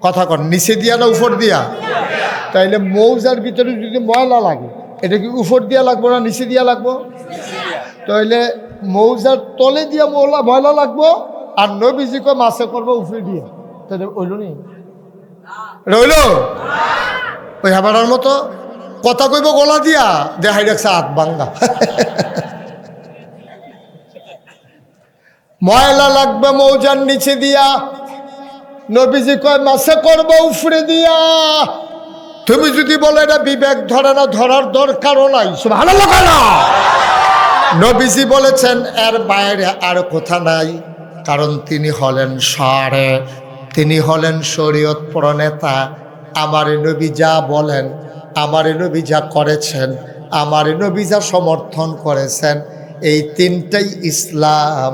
কথা কর, নিচে দিয়া না উপর দিয়া? তাইলে মৌজার ভিতরে যদি ময়লা লাগে এটা কি উপর দিয়া লাগবো না নিচে দিয়া লাগবো? তাইলে মৌজার তলে দিয়া ময়লা লাগবো, আর নবীজি কয় মাসে করবো উপরে দিয়া। তাহলে ওইল নি রইল ওই হাবাড়ার মতো কথা কইব গলা দিয়া, দেখাই রাখছে হাত ভাঙ্গা। ময়লা লাগবে মৌজার নিচে দিয়া, নবীজি কয় মাসে করবো উপরে দিয়া। তুমি যদি বলো এটা বিবেক ধরে না, ধরার দরকারও নাই। সুবহানাল্লাহ না, নবীজি বলেছেন এর বাইরে আর কথা নাই, কারণ তিনি হলেন সারে, তিনি হলেন শরীয়ত প্রণেতা। আমার নবী যা বলেন, আমার নবী যা করেছেন, আমার নবী যা সমর্থন করেছেন, এই তিনটাই ইসলাম।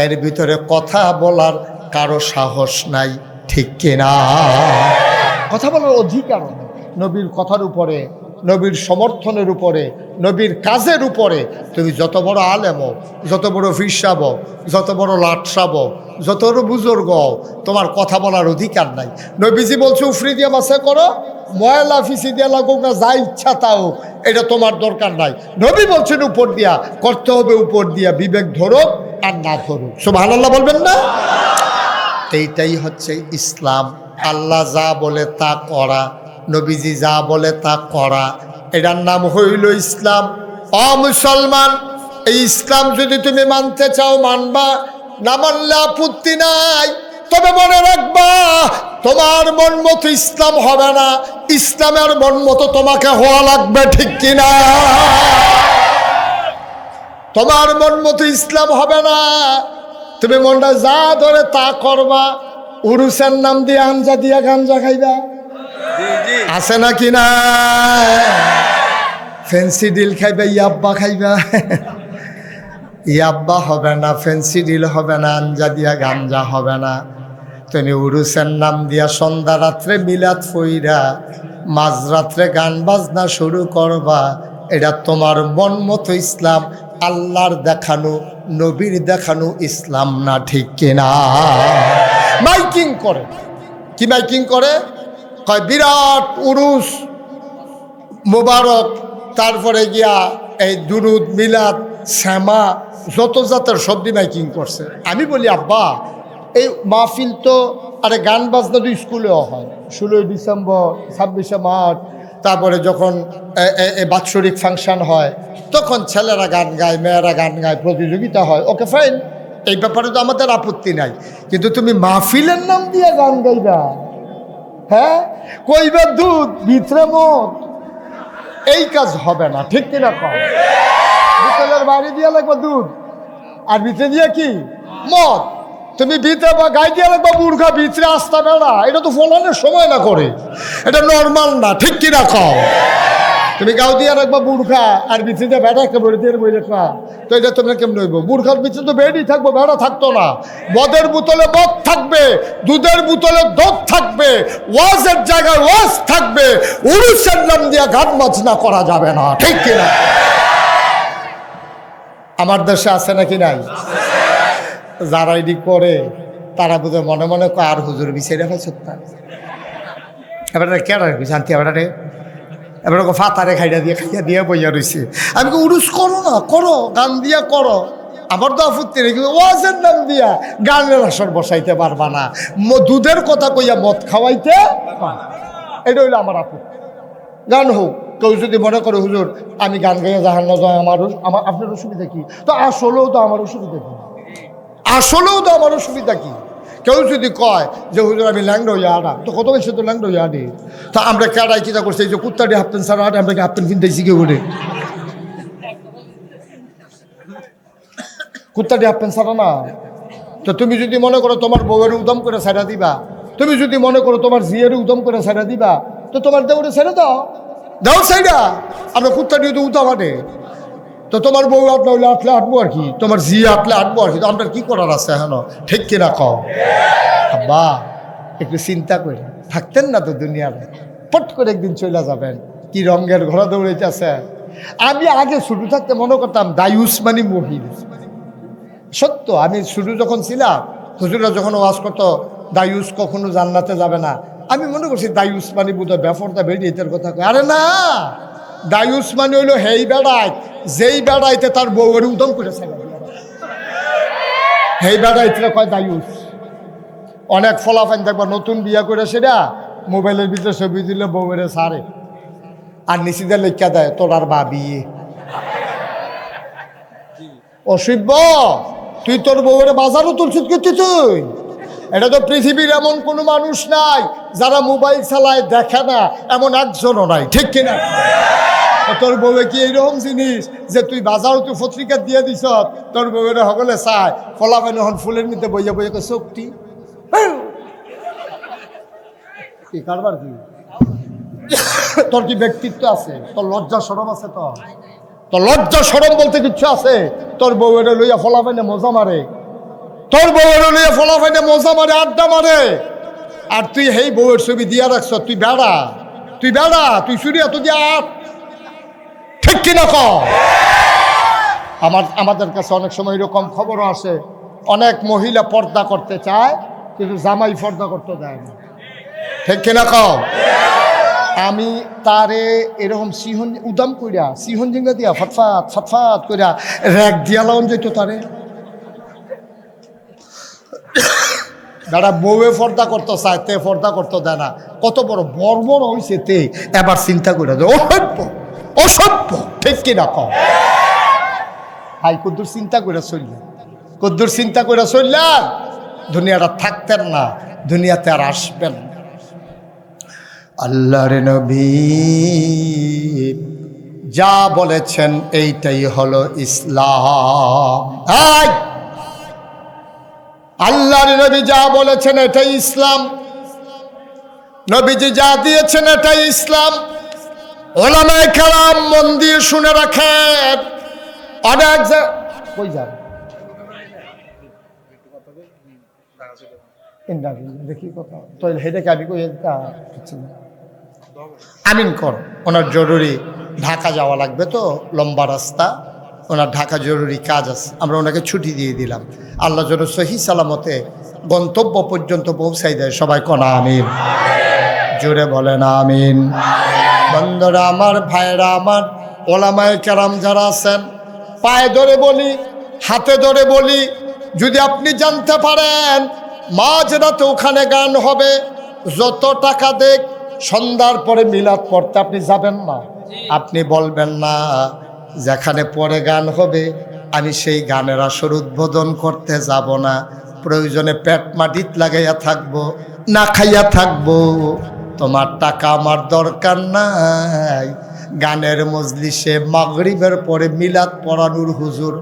এর ভিতরে কথা বলার কারো সাহস নাই, ঠিক কিনা? কথা বলার অধিকার নবীর কথার উপরে, নবীর সমর্থনের উপরে, নবীর কাজের উপরে। তুমি যত বড় আলেম, যত বড় ফিরসাব, যত বড় লাটসাব, যত বড় বুজুর্গ, তোমার কথা বলার অধিকার নাই। নবীজি বলছে উফরি দিয়া মাসে করো, ময়লা ফিসি দিয়া লাগুক না, যা ইচ্ছা তাও, এটা তোমার দরকার নাই। নবী বলছেন উপর দিয়া করতে হবে, উপর দিয়া বিবেক ধরো আর না ধরো। সুবহানাল্লাহ বলবেন না? এইটাই হচ্ছে ইসলাম। আল্লাহ যা বলে তা করা, নবীজি যা বলে তা করা, এটার নাম হইল ইসলাম। মুসলমান, এই ইসলাম যদি তুমি মানতে চাও মানবা, না মানলে আপত্তি নাই। তবে মনে রাখবা তোমার মন মতো ইসলাম হবে না, ইসলামের মন মতো তোমাকে হওয়া লাগবে, ঠিক কিনা? তোমার মন মতো ইসলাম হবে না, তুমি মনটা যা ধরে তা করবা। উরুসের নাম দিয়ে আঞ্জা দিয়া গাঞ্জা খাইবা, আছে নাকি না? ফেন্সি ডিল খাইবা, ইয়াব্বা খাইবা, ইয়াব্বা হবে না, ফেন্সি ডিল হবে না, আঞ্জা দিয়া গাঞ্জা হবে না। তুমি উরুসের নাম দিয়া সন্ধ্যা রাত্রে মিলাদ ফইরা মাঝরাত্রে গান বাজনা শুরু করবা, এটা তোমার মন মতো ইসলাম, আল্লাহর দেখানো নবীর দেখানো ইসলাম না, ঠিক কিনা? মাইকিং করে, কি মাইকিং করে? কয় বিরাট উরুস মোবারক, তারপরে গিয়া এই দুরুদ মিলাদ শ্যামা যত জাতের শব্দ মাইকিং করছে। আমি বলি আব্বা এই মাহফিল তো আরে গান বাজনা তো স্কুলেও হয়, 16ই ডিসেম্বর, 26শে মার্চ, তারপরে যখন বাৎসরিক ফাংশন হয় তখন ছেলেরা গান গায়, মেয়েরা গান গায়, প্রতিযোগিতা হয়, ওকে ফাইন, এই ব্যাপারে তো আমাদের আপত্তি নাই। কিন্তু তুমি মাহফিলের নাম দিয়ে গান গাইবা, হ্যাঁ, কইবা দুধ ভিতরে মদ, এই কাজ হবে না, ঠিক কিনা? কম বোতলের বাড়ি দিয়া লাগবে দুধ, আর ভিতরে দিয়ে কি মদ। তুমি ভিতরে বা গাই দিয়ে লাগবা বুর্খা, ভিতরে আসতে বেড়া, এটা তো ফলানোর সময় না করে, এটা নর্মাল না, ঠিক কিনা? কম তুমি গাও দিয়ে রাখবা বুর্খা, আর ভিতরে দিয়ে বেড়া একটা বই দিয়ে বই রাখবা, তো এটা তোমরা কেমন হইব? বুর্খার ভিতরে তো বেড়ই থাকবো, বেড়া থাকতো না। মদের বোতলে মদ থাকবে, দুধের বোতলে দুধ থাকবে, ওয়াজের জায়গায় ওয়াজ থাকবে, উরুসের নাম দিয়ে গান বাজনা করা যাবে না, ঠিক কিনা? আমার দেশে আছে নাকি নাই? যারা এটি করে তারা বুঝে মনে মনে আর হুজুর বিষয় রেখে সত্তা, এবারে কেন শান্তি, এবারে এবার ফাতারে খাইয়া দিয়ে বইয়া রয়েছে। আমি উরুস করো না, করো, গান দিয়া করো, আমার তো আপত্তি নেই, কিন্তু ওয়াজের নাম দিয়া গানের আসর বসাইতে পারবা না, দুধের কথা কইয়া মদ খাওয়াইতে, এটা হইলো আমার আপত্তি। গান হোক, কেউ যদি মনে করে হুজুর আমি গান গাইয়া জাহান না যায়, আমার আপনার অসুবিধা কি? তো আসলেও তো আমার অসুবিধা কি, আসলেও তো আমার অসুবিধা কি? কেউ যদি কয় যে হুজুর আমি ল্যাংড়া হইয়া আডা, তো কত বেশি তো ল্যাংড়া হইয়া আডি, তা আমরা কেডাই কিতা করছি? এই যে কুত্তাটি হাফতেন সারা আটে, আমরা কি হাফতেন কিনতেছি কেউ ওরে? কুত্তাটি হাফতেন সারা না। তো তুমি যদি মনে করো তোমার বউয়ের উদম করে ছেড়া দিবা, তুমি যদি মনে করো তোমার জিয়ের উদম করে ছেড়া দিবা, তো তোমার দেউরে ছেড়ে দাও, দাও সাইডা, আমরা কুত্তাটি তো উদাম আটে, তো তোমার বউ আটলে হইলে আটলে আটবো আর কি, তোমার জি আটলে আটবো আর কি, তো আপনার কি করার আছে এখন, ঠিক কিনা কও? আব্বা একটু চিন্তা করে থাকতেন না তো দুনিয়াতে, পট করে একদিন চলে যাবেন। কি রঙের ঘোড়া দৌড়াইতেছে। আমি আগে শুরু থাকতে মনে করতাম দায়ুস মানে মহিল। সত্য, আমি শুরু যখন ছিলাম, হুজুরা যখন ওয়াজ করতো দায়ুস কখনো জান্নাতে যাবে না, আমি মনে করছি দায়ুস মানে বোধহয় ব্যাপারটা বেরিয়ে এটার কথা কয়। আরে না, দায়ুস মানে হইলো হেই বেড়ায়, যেই বেড়াইতে তার বউয়ের উদম করেছে, হেই বেড়াইতে কয় দায়ুস। অনেক ফলাফাইন দেখবা নতুন বিয়া করে সেটা মোবাইলের ভিতরে ছবি দিলে বউয়ের সারে আর নিচিদে লেখা দেয় তোর আর বাবি। অসভ্য, তুই তোর বউয়ের বাজারও তুলছিস কিন্তু তুই। এটা তো পৃথিবীর এমন কোনো মানুষ নাই যারা মোবাইল চালায় দেখে না, এমন একজনও নাই, ঠিক কিনা? তোর বউয়ে কি এইরকম জিনিস যে তুই বাজারও তুই পত্রিকা দিয়ে দিস, তোর বউয়ের সকলে চায় ফলাফাইন এখন ফুলের মধ্যে বইয়া বইয়া চোখটি কি কারবার কি? তোর কি ব্যক্তিত্ব আছে? তোর লজ্জা শরম আছে? তোর লজ্জা শরম বলতে কিচ্ছু আছে? তোর বউয়ের লইয়া ফলাফাইনে মজা মারে, তোর বউয়ের লইয়া ফলাফাইনে মজা মারে, আড্ডা মারে, আর তুই হেই বউয়ের ছবি দিয়া রাখছ। তুই বেড়া, তুই বেড়া, তুই সুরিয়া তুই দিয়া, ঠিক কিনা কও? আমাদের কাছে অনেক সময় এরকম খবরও আসে, অনেক মহিলা পর্দা করতে চায় কিন্তু জামাই পর্দা করতে দেয় না, ঠিক কিনা কও? আমি তারে এরকম সিহন উদাম কইরা সিহন জিঙ্গা দিয়া ফটফাট ফটফাট কইরা র্যাক দিয়া লাউন যেত তারে। যারা বউয়ে পর্দা করতে চায় তে পর্দা করতে দেয় না, কত বড় বর্বর হয়েছে তে। এবার চিন্তা করে দে, অসভ্য অসভ্য, ঠিক কিনা কও? হাই কদ্দুর চিন্তা করে চললেন, কদ্দুর চিন্তা করে চললেন, দুনিয়াটা থাকতেন না, দুনিয়াতে আর আসবেন। আল্লাহর নবী যা বলেছেন এইটাই হলো ইসলাম। আল্লাহর নবী যা বলেছেন এটাই ইসলাম, নবীজি যা দিয়েছেন এটাই ইসলাম। ওলামায়ে কেরাম মন দিয়ে শুনে রাখেন। অনেক কই যান দেখি কথা তো হেডেকে আমি কই আমিন কর। ওনার জরুরি ঢাকা যাওয়া লাগবে, তো লম্বা রাস্তা, ওনার ঢাকা জরুরি কাজ আছে, আমরা ওনাকে ছুটি দিয়ে দিলাম। আল্লাহ যেন সহি সালামতে গন্তব্য পর্যন্ত পৌঁছাই দেয়। সবাই কনা আমিন, জোরে বলেন আমিন। বন্ধুরা আমার, ভাইরা আমার, ওলামায়ে কেরাম যারা আছেন, পায়ে ধরে বলি, হাতে ধরে বলি, যদি আপনি জানতে পারেন মাঝরাতে ওখানে গান হবে, যত টাকা দেখ সন্ধ্যার পরে মিলাদ পড়তে আপনি যাবেন না? আপনি বলবেন না যেখানে পরে গান হবে আমি সেই গানের আসর উদ্বোধন করতে যাব না, প্রয়োজনে পেট মাটিত লাগাইয়া থাকবো, না খাইয়া থাকবো, তোমার টাকা আমার দরকার নাই। গানের মজলিসে মাগরিবের পরে মিলাদ পড়ানোর হুজুর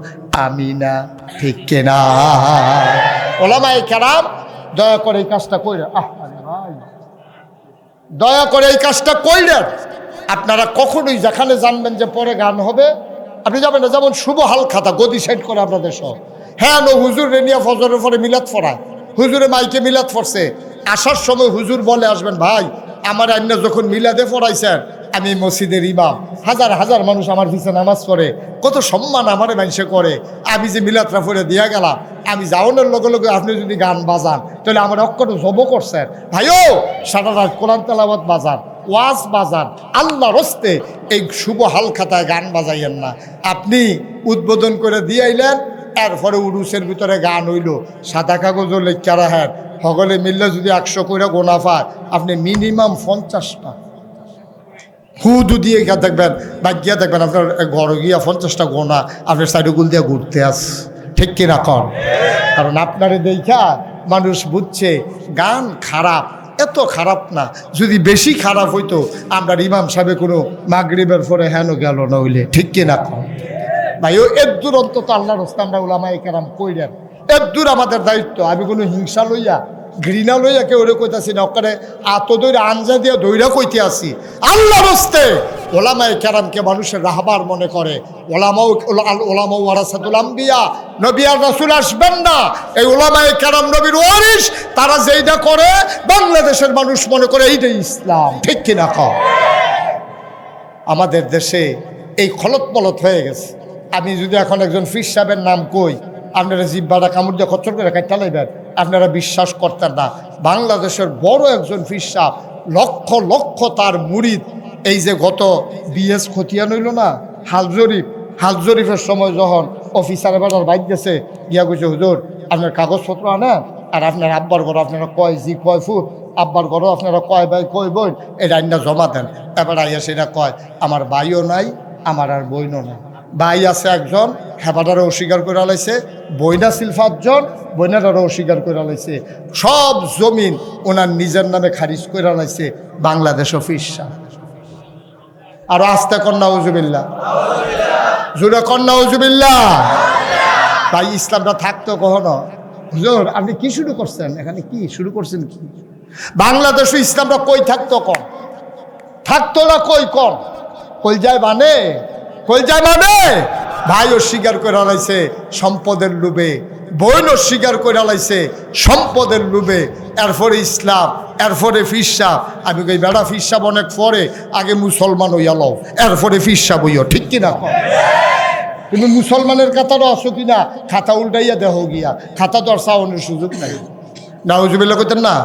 আমি না, ঠিক কিনা? ওলামায়ে কেরাম দয়া করে এই কাজটা কইরা, দয়া করে এই কাজটা কইলেন। আপনারা কখনোই যেখানে জানবেন যে পরে গান হবে আপনি যাবেন না। যেমন শুভ হালখাতা গদি সাইড করে আপনাদের সব, হ্যাঁ নো হুজুর রেনিয়া ফজরের পরে মিলাদ পড়ায়, হুজুরে মাইকে মিলাদ পড়ছে, আসার সময় হুজুর বলে আসবেন, ভাই আমার আইনা যখন মিলাদে পড়াইছেন আমি মসজিদের ইমাম, হাজার হাজার মানুষ আমার পিছনে নামাজ পড়ে, কত সম্মান আমারে মানুষে করে, আমি যে মিলাদটা পড়ে দিয়া গেলাম, আমি যাওয়ানোর লগে লগে আপনি যদি গান বাজান তাহলে আমার অক্ষর জব করছেন। ভাইও সারা রাত কোরআন তেলাওয়াত বাজান, ওয়াজ বাজান, আল্লাহর হস্তে এই শুভ হালখাতায় গান বাজাইয়েন না। আপনি উদ্বোধন করে দিয়ে আইলেন, এরপরে উরুসের ভিতরে গান হইল, সাদা কাগজও লেখা রাখেন, সকলে মিললে যদি 100 করে গোনা পায়, আপনি মিনিমাম 50টা হুদু দিয়ে গিয়া দেখবেন, বা গিয়া দেখবেন আপনার ঘর গিয়া 50টা গোনা আপনার সাইডগুল দিয়ে ঘুরতে আস, ঠিক কিনা কর? কারণ আপনারে দেখা মানুষ বুঝছে গান খারাপ, এত খারাপ না। যদি বেশি খারাপ হইতো আমরা ইমাম সাহেব কোনো মাগরিবের পরে হেন গেল না হইলে, ঠিক কিনা কর? ভাই এর দূর অন্তত আল্লাহর রাস্তায় আমরা ওলামায়ে কেরাম কইরেন, এর দূর আমাদের দায়িত্ব। আমি কোনো হিংসা লইয়া ঘৃণা লইয়া কেউ ওরে কইতাছি না, ওখানে আত দৈরা আঞ্জা দিয়া দৈরা কইতে আসি। আল্লাহ বসতে ওলামায়ে কেরামকে মানুষের রাহবার মনে করে। ওলামাউ ওয়ারাসাতুল আম্বিয়া, নবী আর রাসূল আসবেন না, এই ওলামায়ে কেরাম নবীর ওয়ারিস। তারা যেইটা করে বাংলাদেশের মানুষ মনে করে এইটাই ইসলাম, ঠিক কিনা কও? আমাদের দেশে এই খলত পলত হয়ে গেছে। আমি যদি এখন একজন পীর সাহেবের নাম কই, আপনারা জিব্বাটা কামড় দিয়ে খচ্চর করে কাটতে লাইবেন, আপনারা বিশ্বাস করতেন না। বাংলাদেশের বড় একজন পীর সাহেব, লক্ষ লক্ষ তার মুরিদ। এই যে গত বিএস খতিয়ান হইল না, হাল জরিফের সময় যখন অফিসারে বেড়ার বাইক গেছে, গিয়া কইছে হুজুর আপনার কাগজপত্র আনেন, আর আপনার আব্বার ঘর আপনারা কয় জি কয় ফুট, আব্বার ঘরও আপনারা কয় ভাই কয় বোন, এই রান্না জমা দেন। এবার আইয়া সেটা কয় আমার ভাইও নাই, আমার আর বইনও নাই। ভাই আছে একজন, হেপাটারও অস্বীকার করে লাইছে, বইনা ছিল 5 জন, বইনাটারও অস্বীকার করে লাইছে। সব জমিন ওনার নিজের নামে খারিজ করে লাইছে বাংলাদেশ অফিসা। আর আস্তে কন্যা উজুবিল্লাহ, জুড়ে কন্যা উজুবিল্লাহ। তাই ইসলামটা থাকতো কখনো? হুজুর আপনি কি শুরু করছেন এখানে, কি শুরু করছেন? কি বাংলাদেশে ইসলামটা কই থাকতো? কম থাকতো না, কই কম? কই যায় মানে, কই যায় মানে ভাই অস্বীকার করে লাইছে সম্পদের লোভে, বোন অস্বীকার করে লাইছে সম্পদের লোভে। এরপরে ইসলাম, এরপরে ফিরসা। আমি কই বেড়া ফিরসা অনেক পরে, আগে মুসলমান হইয়া লও, এরপরে ফিরসা বইও, ঠিক কিনা? তুমি মুসলমানের কাতারও আসো কিনা, খাতা উল্টাইয়া দেহ গিয়া, খাতা তো আর চাওয়ানোর সুযোগ নাই। নাউজুবিল্লাহ কইতেন না?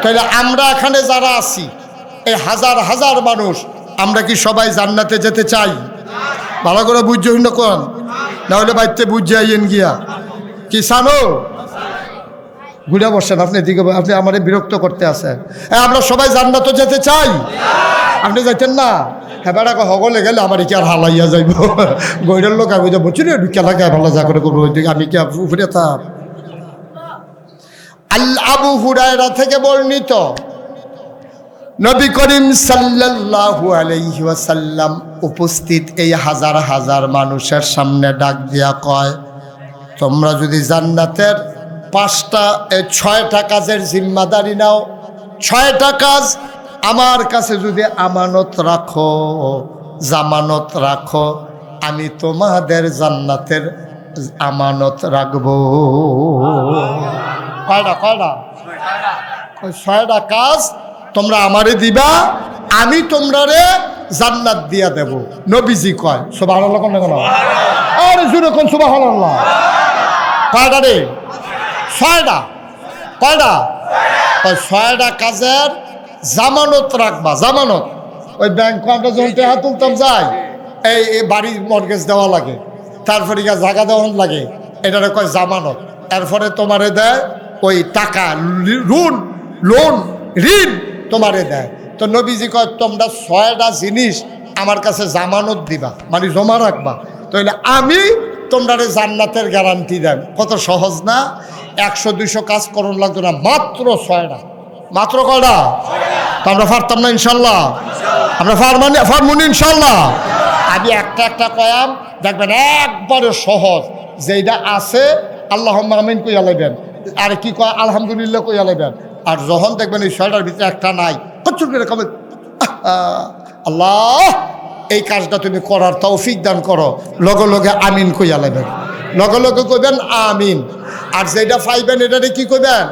তাইলে আমরা এখানে যারা আছি, এই হাজার হাজার মানুষ, আমরা কি সবাই জান্নাতে যেতে চাই? ভালো করে বুঝতে হইল কোন, না হলে বাইতে বুঝে আইয়েন গিয়া। কি জানো ঘুরে বসেন আপনি, দিকে আপনি আমার বিরক্ত করতে আসেন। আমরা সবাই জান্নাতে যেতে চাই, আপনি যাইতেন না? হ্যাঁ বেড়া হগলে গেলে আমার কি আর হালাইয়া যাইব? গৈরের লোক আমি বলছি রে কেলা গায়ে ভালো যা করে করবো, আমি কি উপরে থাক। আবু হুরায়রা থেকে বর্ণিত, নবী করিম সাল্লাল্লাহু আলাইহি ওয়াসাল্লাম উপস্থিত এই হাজার হাজার মানুষের সামনে ডাক দিয়া কয়, তোমরা যদি জান্নাতের 6টা কাজের জিম্মাদারি নাও, 6টা কাজ আমার কাছে যদি আমানত রাখো, জামানত রাখো, আমি তোমাদের জান্নাতের আমানত রাখবো। কয়টা? 6টা কাজ তোমরা আমারে দিবা, আমি তোমরারে জান্নাত দিয়া দেব। নবীজি কয় সুবহানাল্লাহ, কোন কোন আরে জোরে কোন সুবহানাল্লাহ। কয়টা রে? 6টা। কয়টা? 6টা কাজের জামানত রাখবা। জামানত ওই ব্যাংক আমরা যখন টাকা তুলতাম যাই, এই বাড়ির মর্গেজ দেওয়া লাগে, তারপরে জায়গা দেওয়া লাগে, এটারে কয় জামানত। এরপরে তোমারে দেয় ওই টাকা, লোন ঋণ তোমারে দেয়। তো নবীজি কয় তোমরা 6টা জিনিস আমার কাছে জামানত দিবা, মানে জমা রাখবা, তাহলে আমি তোমরা জান্নাতের গ্যারান্টি দেন। কত সহজ না? 100-200 কাজ করুন লাগতো না, মাত্র 6টা। মাত্র কয়টা? তো আমরা পারতাম না ইনশাল্লাহ? আমরা ফারমুনি ইনশাল্লাহ। আমি একটা একটা কয়াম দেখবেন একবারে সহজ, যেটা আছে আল্লাহুম্মা আমিন কইয়া লাইবেন, আর কি কয় আলহামদুলিল্লাহ কইয়া লাইবেন। আর যখন দেখবেন এই 6টার ভিতরে একটা নাই, কচ্ছর করে কবে আল্লাহ এই কাজটা তুমি করার তৌফিক দান করো, লগে লগে আমিন কইয়া লাইবেন, লগে লগে কইবেন আমিন। আর যেটা পাইবেন এটারে কি কইবেন?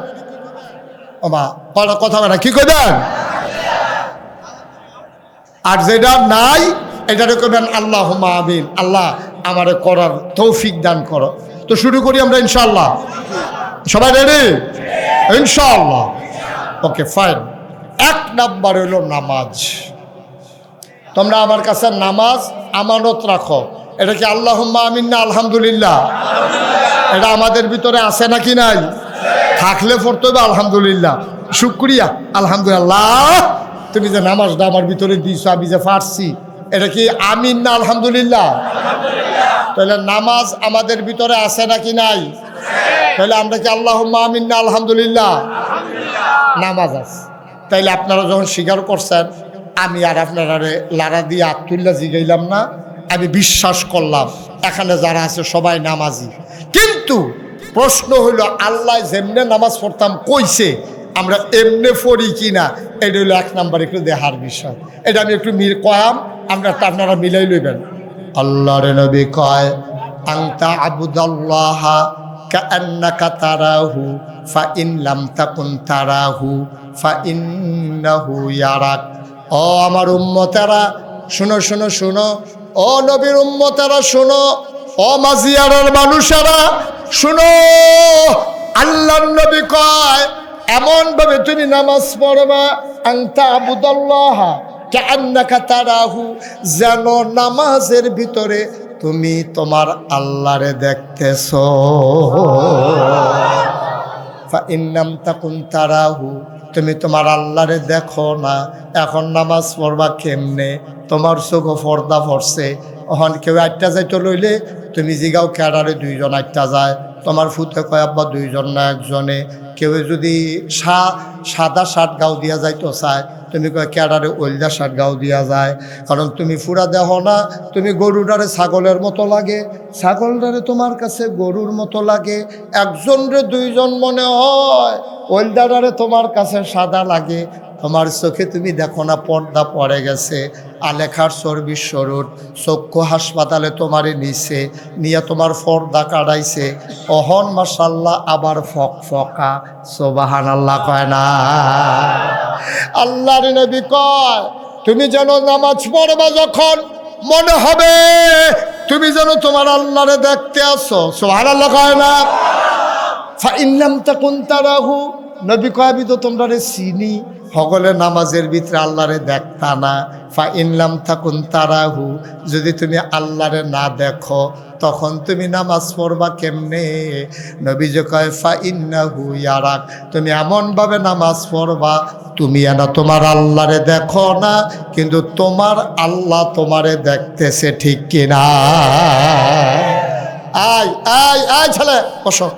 ওমা কথা বলে কি কইবেন? আর যেটা নাই এটারে কইবেন আল্লাহুম্মা আমিন, আল্লাহ আমারে করার তৌফিক দান করো। তো শুরু করি আমরা ইনশাআল্লাহ। সবাই রেডি? ইনশাআল্লাহ। Okay fine. 1 নাম্বার হলো নামাজ। তোমরা আমার কাছে নামাজ আমানত রাখো। এটা কি আল্লাহুম্মা আমিন না আলহামদুলিল্লাহ? এটা আমাদের ভিতরে আছে নাকি নাই? থাকলে পড়তে হবে আলহামদুলিল্লাহ, শুকরিয়া আলহামদুলিল্লাহ। তুমি যে নামাজটা আমার ভিতরে দিয়েছো, আমি যে পারছি, এটা কি আমিন না আলহামদুলিল্লাহ? তাহলে নামাজ আমাদের ভিতরে আছে নাকি নাই? তাহলে আমরা কি আল্লাহুম্মা আমিন না আলহামদুলিল্লাহ? নামাজ আছে। তাইলে আপনারা যখন স্বীকার করছেন, আমি আর আপনারা লারা দিয়ে আত্মুল্লাহ জিগাইলাম না, আমি বিশ্বাস করলাম এখানে যারা আছে সবাই নামাজি। কিন্তু প্রশ্ন হইল আল্লাহ যেমনে নামাজ পড়তাম কইছে আমরা এমনে পড়ি কিনা, এটা হইলো 1 নাম্বার একটু দেখার বিষয়। এটা আমি একটু কয়াম, আপনারা মিলাই লইবেন। আল্লাহর নবী কয় আনতা আবুদাল্লাহ কাআন্নাকা তারাহু ফাইন লাম তাকুন তারাহু ফাইন্নাহু ইয়ারাক। ও আমার উম্মতেরা শুনো শুনো শুনো, ও নবীর উম্মতেরা শুনো, ও মাজিয়ারের মানুষেরা শুনো। আল্লাহর নবী কয় এমন ভাবে তুমি নামাজ পড়বা আনতা আবুদাল্লাহ কাআন্নাকা তারাহু, যেন নামাজের ভিতরে তুমি তোমার আল্লাহরে দেখতেছো। ফাইন লাম তাকুন তারাহু, তুমি তোমার আল্লাহরে দেখো না। এখন নামাজ পড়বা কেমনে? তোমার চোখ পর্দা পড়ছে, এখন কেউ আটটা যাইতে লইলে তুমি জিগাও ক্যাডারে 2 জন আটটা যায়, তোমার ফুতে কয় আব্বা 2 জন না 1 জনে। কেউ যদি সাদা শার্ট গাও দিয়া যাইতো চায়, তুমি কয় ক্যাডারে ওইলদা শার্ট গাও দিয়া যায়। কারণ তুমি ফুরা দেহ না, তুমি গরুটারে ছাগলের মতো লাগে, ছাগলটারে তোমার কাছে গরুর মতো লাগে। 1 জন রে 2 জন মনে হয়, ওইলদারে তোমার কাছে সাদা লাগে। তোমার চোখে তুমি দেখো না পর্দা পড়ে গেছে, আলেখার চর্বি সরুট, চক্ষু হাসপাতালে তোমারে নিছে, নিয়ে তোমার পর্দা কাটাইছে। অহন মাশাল্লাহ আবার ফকফকা, সুবহানাল্লাহ কয় না? আল্লাহর নবী কয় তুমি যেন নামাজ পড়বা যখন মনে হবে তুমি যেন তোমার আল্লাহরে দেখতে আসো, সুবহানাল্লাহ কয় না? ফাইন লাম তাকুন তারাহু, নবী কয় আমি তো তোমরা চিনি, সকলে নামাজের ভিতরে আল্লাহরে দেখতা না। ফাইন লাম তাকুন তারাহু, যদি তুমি আল্লাহরে না দেখো তখন তুমি নামাজ পড়বা কেমনে? নবীজি কয় ফাইন্নাহু ইয়ারাক, তুমি এমনভাবে নামাজ পড়বা তুমি না তোমার আল্লাহরে দেখো না, কিন্তু তোমার আল্লাহ তোমারে দেখতেছে, ঠিক কিনা? আয় আয় আয় ছেলে বসো,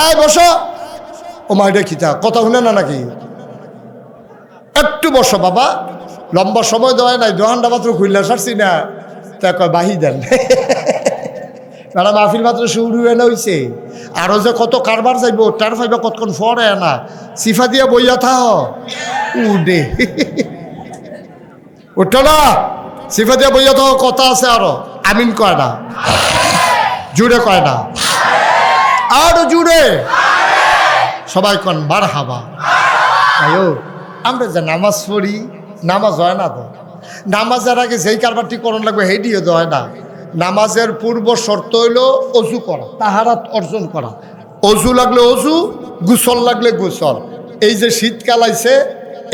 এই বসো। ও মা এটা খিতা কথা শুনে না নাকি? একটু বসো বাবা, লম্বা সময় দেওয়া নাই, 2 ঘন্টা মাত্র খুললে সারছি না, তা কয় বাহি দেন। ম্যাডাম মাহফিল মাত্র শুরু হয়ে না হইছে, আরো যে কত কারবার যাইব তার ফাইবা কতক্ষণ ফরে না, সিফা দিয়া বইয়া থাহ উডে উঠো না, সিফা দিয়া বইয়া থাহ, কথা আছে আরো। আমিন কয় না, জুড়ে কয় না, আরো জুড়ে সবাই কন মারহাবা। আয়ো আমরা যে নামাজ পড়ি, নামাজ হয় না তো, নামাজের আগে যেই কারবারটি করণ লাগবে সেইটিও তো হয় না। নামাজের পূর্ব শর্ত হইল অজু করা, তাহারাত অর্জন করা। অজু লাগলে অজু, গোসল লাগলে গোসল। এই যে শীতকাল আইছে,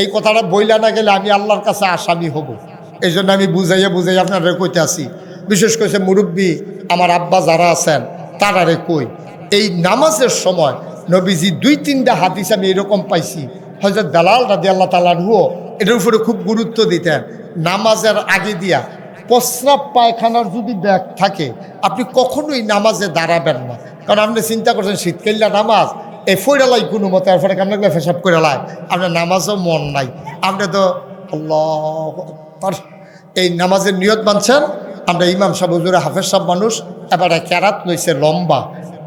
এই কথাটা বইলা না গেলে আমি আল্লাহর কাছে আসামি হব। এই জন্য আমি বুঝাইয়া আপনারা কইতে আসি, বিশেষ করে মুরব্বী আমার আব্বা যারা আছেন তারারে কই, এই নামাজের সময় নবীজি 2-3টা হাদিস আমি এরকম পাইছি। হযরত বেলাল রাদিয়াল্লাহু তাআলা আনহু এটার উপরে খুব গুরুত্ব দিতেন। নামাজের আগে দিয়া প্রস্রাব পায়খানার যদি ব্যাগ থাকে আপনি কখনোই নামাজে দাঁড়াবেন না, কারণ আপনি চিন্তা করছেন শীতকালীন নামাজ এই ফৈরালাই কোনো মতে এরপরে কেমন লাগলে ফেসাব করে লাই, আপনার নামাজও মন নাই, আপনি তো আল্লাহ এই নামাজের নিয়ত বানছেন। আমরা ইমাম সাহেব হুজুরে হাফেজ সাহেব মানুষ, এবারে ক্যারাত লইছে লম্বা,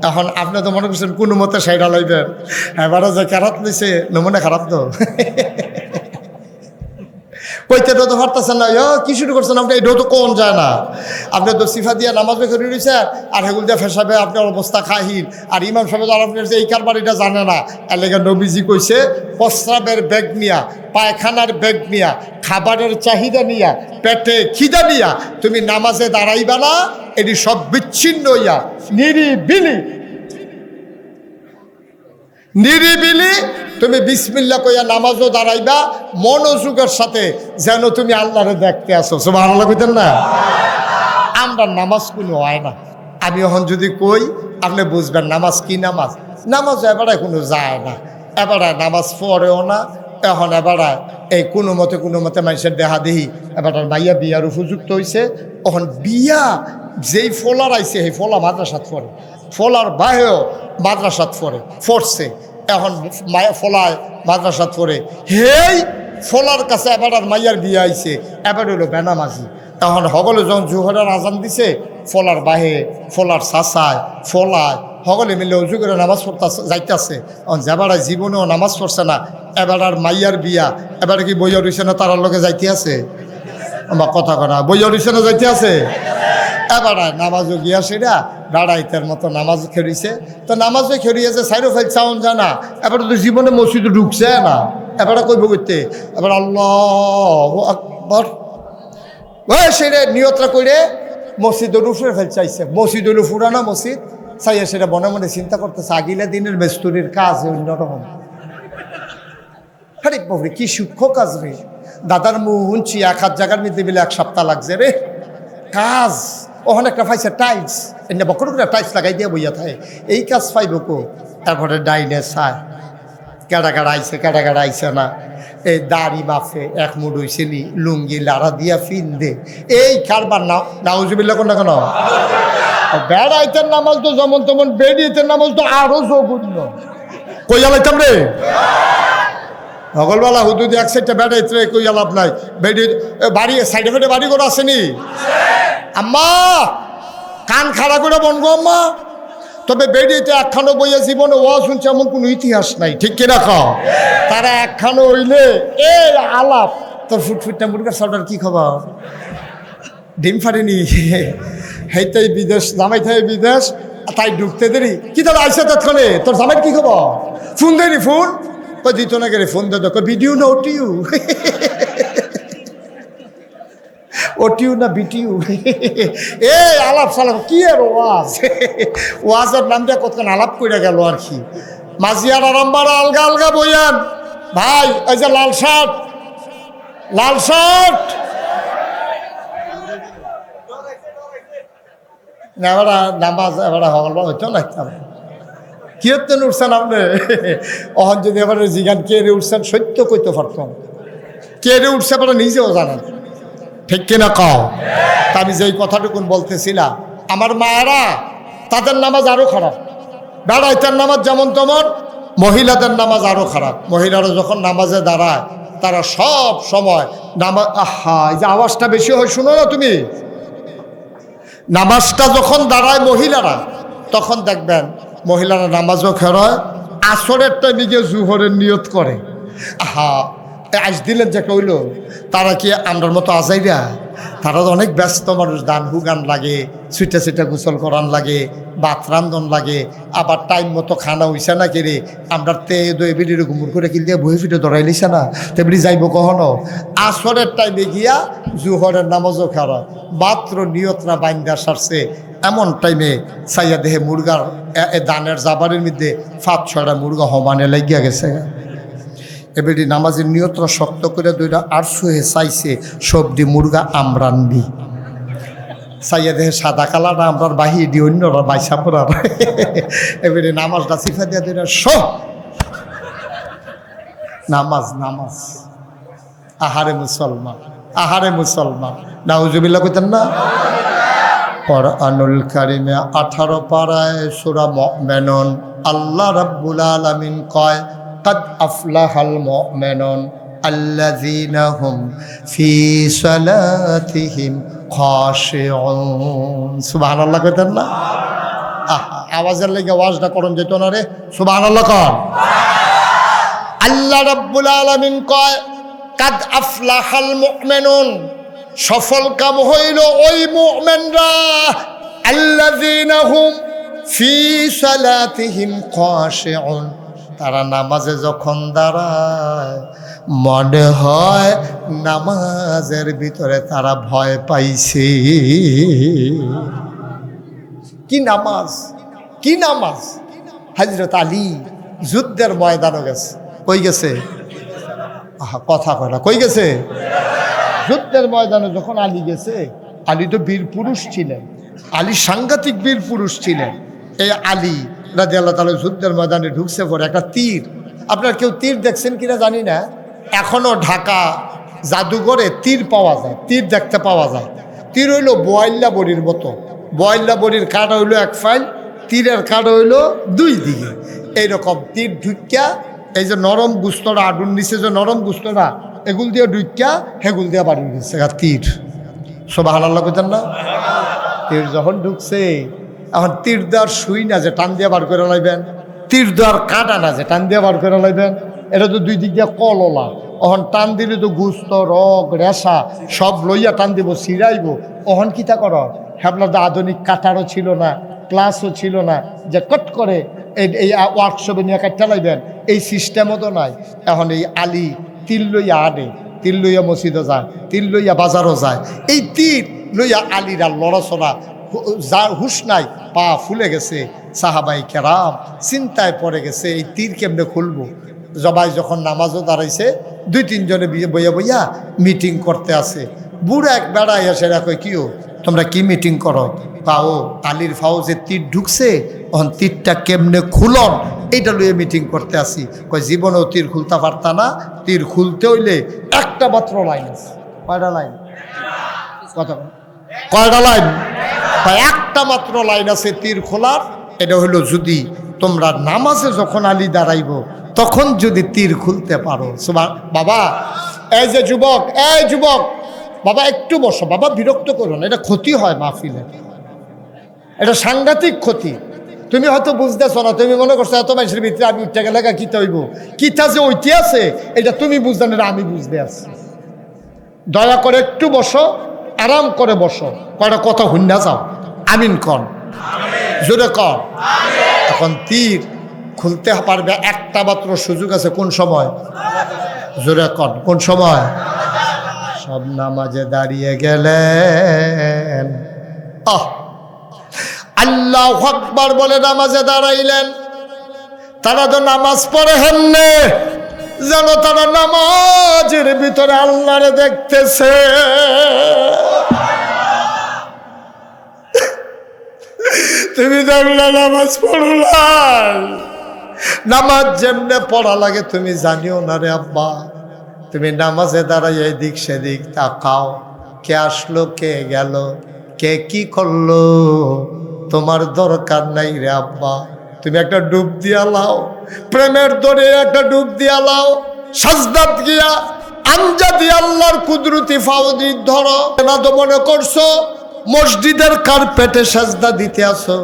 এখন আপনি তো মনে করছেন কোনো মতে সাইডা লইবেন, এবারে যে ক্যারাত লইছে নমুনা খারাপ তো কইতে তো পারতেছেন না, কি শুরু করছেন আপনি, এটাও তো কোন যায় না। আপনি তো সিফা দিয়া নামাজ বের করে দিয়েছেন আর হেগুল দিয়া ফেসাবে আপনার অবস্থা খাহিল, আর ইমাম সাহেব আর আপনার যে এই কারবার এটা জানে না। এর লেগে নবীজি কইছে প্রস্রাবের ব্যাগ নিয়া, পায়খানার ব্যাগ নিয়া, খাবারের চাহিদা নিয়া, পেটে খিদা নিয়া তুমি নামাজে দাঁড়াইবা না, এটি সব বিচ্ছিন্ন হইয়া নিরিবিলি নিরিবিলি তুমি বিসমিল্লাহ কইয়া নামাজও দাঁড়াইবা মনোযোগের সাথে, যেন তুমি আল্লাহরে দেখতে আসো। সুবহানাল্লাহ কইতেন না? আমরা নামাজ কোনো হয় না। আমি এখন যদি কই আপনি বুঝবেন নামাজ কি নামাজ। নামাজ এবারে কোনো যায় না, এবারে নামাজ পড়েও না। এখন এবারে এই কোনো মতে মানুষের দেহা দেহি এবারে মাইয়া বিয়ার উপযুক্ত হয়েছে। এখন বিয়া যেই ফলার আইছে সেই ফলা মাদ্রাসাত পড়ে, ফলার বাহেও মাদ্রাসাত পড়ছে। এখন মায়া ফলায় মাদ্রাসাত পড়ে, হেই ফলার কাছে এবার আর মাইয়ার বিয়ে আইছে, এবার হলো বেনামাজি। এখন সকলে যখন জোহরের আজান দিছে ফলার বাহে, ফলার চাচায়, ফলায় সকলে মিলে উজু করে নামাজ পড়তে যাইতেছে, যেবারে জীবনেও নামাজ পড়ছে না, এবার আর মাইয়ার বিয়া, এবারে কি বইয়া রইছে না তার লোকে যাইতে আছে? আমার কথা কনা বইয়া রইছে না যাইতে আছে? এবার নামাজও গিয়া সেটা দাঁড়াইতের মতো নামাজ খেরিছে, তো নামাজও খেরিয়েছে সাইডও ফেল চাউন জানা, এবার তো জীবনে মসজিদে ঢুকছে না, এবারে কইব করতে, এবার আল্লাহু আকবার ওই সেটা নিয়তরা করে মসজিদের উপরে ফেল চাইছে, মসজিদ হইল ফুরানো মসজিদ, চাইয়া সেটা মনে মনে চিন্তা করতেছে আগিলা দিনের মেস্তুরির কাজ অন্যরকম। আরে বাবরে কি সূক্ষ্ম কাজ রে, দাদার মুখ শুনছি 1 জায়গার মধ্যে মিলে 1 সপ্তাহ লাগছে রে কাজ, ওখানে একটা পাইছে টাইলস, এনে বকর করে টাইলস লাগাই দিয়ে বইয়া থাকে, এই কাজ পাইব কো? তারপরে ডাইনে চায় কেডা কেডা আইছে কেডা কেডা আইছে না, এই দাড়ি বাফে 1 মুঠ হইছে নি, লুঙ্গি লাড়া দিয়া ফিন দে, এই কারবার না নাউজুবিল্লাহ কোন না কেন? বেড়াইতের নামাজ তো যেমন তেমন, বেড়িয়েতের নামাজ তো আরো জঘন্য। কইয়া লাইতাম রে সকালবেলা হুদুদ 1 সাইডটা বেড়াইতে কইয়া লাভ নাই, বেড়ি বাড়ি সাইডে ফেটে বাড়ি করে আসেনি আম্মা, কান খাড়া করে বনগো আম্মা। তবে বেড়িতে 1খানো বইয়া জীবনে ওয়া শুনছে এমন কোনো ইতিহাস নাই, ঠিক কিনা খাও? তারা 1খানো হইলে এ আলাপ, তোর ফুটফুটটা মুরগার সাউটার কি খবর, ডিম ফাটেনি, হেইটাই বিদেশ জামাই থাকে বিদেশ, তাই ঢুকতে দেরি কি তাহলে আইসা তৎক্ষণে তোর জামাইয়ের কি খবর, ফোন দেয়নি, ফোন কই দিত না গেলে, ফোন দে দেখো ভিডিও না ওটিউ, ওটিউ না বিটিউ, এ আলাপ সালাপ কি আর ওয়াজ, ওয়াজের নাম দিয়ে কতক্ষণ আলাপ করে গেল আর কি। মাঝিয়ার আরামবাড়া আলগা আলগা বইয়ান ভাই, ওই যে লাল শার্ট, লাল শার্ট এবার নামাজ এবার হল হইতো লাগতাম, কি হতেন উঠছেন আপনি? অহন যদি এবার জিগান কে রে উঠছেন, সত্য কইতে পারতাম, কে রে উঠছে আপনারা নিজেও জানেন, ঠিক কিনা কও? তা আমি যেই কথাটুকুন বলতেছিলাম, আমার মায়েরা তাদের নামাজ আরো খারাপ, বেড়াইতের নামাজ যেমন তেমন, মহিলাদের নামাজ আরো খারাপ। মহিলারা যখন নামাজে দাঁড়ায় তারা সব সময় নামাজ, আহা এই যে আওয়াজটা বেশি হয় শুনো না তুমি, নামাজটা যখন দাঁড়ায় মহিলারা তখন দেখবেন মহিলারা নামাজও খেরয়, আসরের টাইমে গিয়ে জুহরের নিয়ত করে। আহা আজ দিলেন যে কইল, তারা কি আমরার মতো আজাইরা? তারা তো অনেক ব্যস্ত মানুষ, দান হুগান লাগে, ছুটে ছুটে গোসল করান লাগে, ভাত রান্ধন লাগে, আবার টাইম মতো খানা হইছে না কেড়ে, আমরা তে দই বেরিয়ে ঘুমুর করে কিল দিয়ে বই ফিটে ধরাই লিছে না, তেমনি যাইব কখনো। আসরের টাইমে গিয়া জুহরের নামাজও খারা, মাত্র নিয়তরা বাইন্দা সারছে, এমন টাইমে চাইয়া দেহে মুরগার দানের জাবারের মধ্যে 5-6টা মুরগা হমানে লাগিয়া গেছে। এবারে নামাজের নিয়তরা শক্ত করে 2টা আটশো হয়ে চাইছে, সবজি মুরগা আমরানবি চাইয়া দেহে সাদা কালার আমরার বাহিয়ে দিয়ে অন্যরা বাইসা পড়ার। এবারে নামাজটা সিফা দিয়া 2টা নামাজ নামাজ। আহারে মুসলমান, আহারে মুসলমান, নাউজুবিল্লাহ কইতেন না? কোরআনুল কারিমে 18 পারায় সূরা মুমিনুন আল্লাহ রাব্বুল আলামিন কয়, قد أفلح المؤمنون الذين هم في صلاتهم خاشعون। সুবহানাল্লাহ কইতেন না? আওয়াজের লাগি ওয়াজটা করন যেত না রে, সুবহানাল্লাহ কর। আল্লাহ রাব্বুল আলামিন কয়, কাদ আফলাহাল মুমিনুন, সফল কাম হইল ওই মুমিনরা, আল্লাযীনা হুম ফি সালাতিহিম খাশিউন, তারা নামাজে যখন দাঁড়ায় মনে হয় নামাজের ভিতরে তারা ভয় পাইছে। কি নামাজ, কি নামাজ! হযরত আলী যুদ্ধের ময়দানে গেছে, কই গেছে? আহা কথা কয় না, কই গেছে? যুদ্ধের ময়দানে যখন আলী গেছে, আলী তো বীর পুরুষ ছিলেন, আলী সাংঘাতিক বীর পুরুষ ছিলেন। এই আলী রাদিয়াল্লাহু তাআলা যুদ্ধের ময়দানে ঢুকছে পরে একটা তীর, আপনার কেউ তীর দেখছেন কিনা জানি না, এখনো ঢাকা জাদুঘরে তীর পাওয়া যায়, তীর দেখতে পাওয়া যায়। তীর হইল বয়লা বড়ির মতো, বয়লা বড়ির কাঠ হইল 1 ফাইল, তীরের কাঠ হইল 2 দিকে, এইরকম তীর ঢুকিয়া এই যে নরম গুস্তরা আডুর নিচে যে নরম গুস্তরা, এগুল দিয়ে ঢুকিয়া হেগুল দিয়ে বাড়ি গেছে তীর। সুবহানাল্লাহ কইতেন না? তীর যখন ঢুকছে এখন তীর দেওয়ার সুই না যে টান দিয়ে বার করে লাইবেন, তীর দেওয়ার কাটা না যে টান দিয়ে বার করে লাইবেন, এটা তো দুই দিক দিয়ে কললা। অহন টান দিলে তো গুস্ত রগ রেশা সব লইয়া টান দিব, ছিড়াইব। অহন কিতা কর, আপনার তো আধুনিক কাটারও ছিল না, ক্লাসও ছিল না যে কট করে এই ওয়ার্কশপে নিয়ে কাটতে লাইবেন, এই সিস্টেমও তো নাই। এখন এই আলী তীর লইয়া আনে, তীর লইয়া মসজিদও যায়, তীর লইয়া বাজারও যায়। এই তীর লইয়া আলীরা লড়াচড়া, যার হুশ নাই, পা ফুলে গেছে। সাহাবাই কেরাম চিন্তায় পড়ে গেছে, এই তীর কেমনে খুলবো। জবাই যখন নামাজও দাঁড়াইছে, দুই তিনজনে বইয়া বইয়া মিটিং করতে আসে। বুড়া এক বেড়াই এসে রাখো, কিও তোমরা কি মিটিং করো? পাও আলীর ফাও যে তীর ঢুকছে, তখন তীরটা কেমনে খুলন এইটা লইয়ে মিটিং করতে আসি। কয় জীবনেও তীর খুলতে পারতা না, তীর খুলতে হইলে একটা মাত্র লাইন আছে। কয়টা লাইন? কথা কয়টা লাইন? একটা মাত্র লাইন আছে তীর খোলার। এটা হইল যদি তোমরা নামাজে যখন আলী দাঁড়াইব তখন যদি তীর খুলতে পারো। বাবা এই যে যুবক, এই যুবক বাবা একটু বসো বাবা, বিরক্ত করো না, এটা ক্ষতি হয় মাহফিলের, এটা সাংঘাতিক ক্ষতি। তুমি হয়তো বুঝতেছো না, তুমি মনে করছো এত মানুষের ভিতরে আমি উঠতে গেলে কিতা হইব, কিতা যে ওইটি আছে এটা তুমি বুঝতে না, আমি বুঝতে আছি। দয়া করে একটু বসো, আরাম করে বসো, কয়টা কথা হুন্না যাও। আমিন কন, জোরে কন। এখন তীর খুলতে পারবে একটা মাত্র সুযোগ আছে, কোন সময়? জোরে কন, কোন সময়? সব নামাজে দাঁড়িয়ে গেলেন, আল্লাহু আকবার বলে নামাজে দাঁড়াইলেন। তারা তো নামাজ পড়ে হেমনে যেন তারা নামাজের ভিতরে আল্লাহরে দেখতেছে। তুমি দেখলে নামাজ পড়ো নাই, নামাজ যেমনে পড়া লাগে তুমি জানিও না রে আব্বা। তুমি নামাজে দাঁড়াই এদিক সেদিক তাকাও, কে আসলো কে গেল, কে কি করলো, তোমার দরকার নাই রে আব্বা। তুমি একটা ডুব দিয়া লাও, প্রেমের দরে একটা ডুব দিয়া লাও, সাজদাত গিয়া আঞ্জা দিয়া আল্লাহর কুদরতি ফাউদি ধরো। না তো মনে করছো মসজিদের কার্পেটে সাজদা দিতে আসো,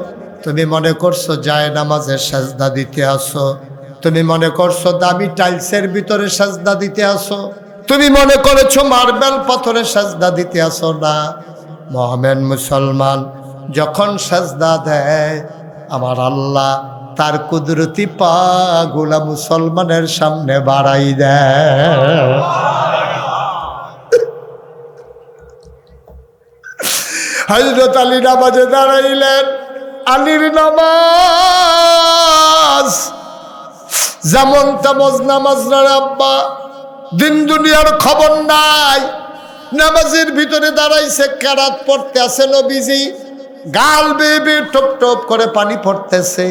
তুমি মনে করছো যায় নামাজের সাজদা দিতে আসো, তুমি মনে করছো দামি টাইলসের ভিতরে সাজদা দিতে আসো, তুমি মনে করেছো মার্বেল পাথরের সাজদা দিতে আসো না। মোহামেন মুসলমান যখন সাজদা দেয় আমার আল্লাহ তার কুদরতি পা গুলা মুসলমানের সামনে বাড়াই দেয়। হযরত আলী নামাজে দাঁড়াইলেন। আলীর নামাজ যেমন তেমন নামাজ না আব্বা, দিন দুনিয়ার খবর নাই। নামাজের ভিতরে দাঁড়াইছে, কেরাত পড়তে আছে নবীজি, গাল বেয়ে টপ টপ করে পানি পড়তেছে।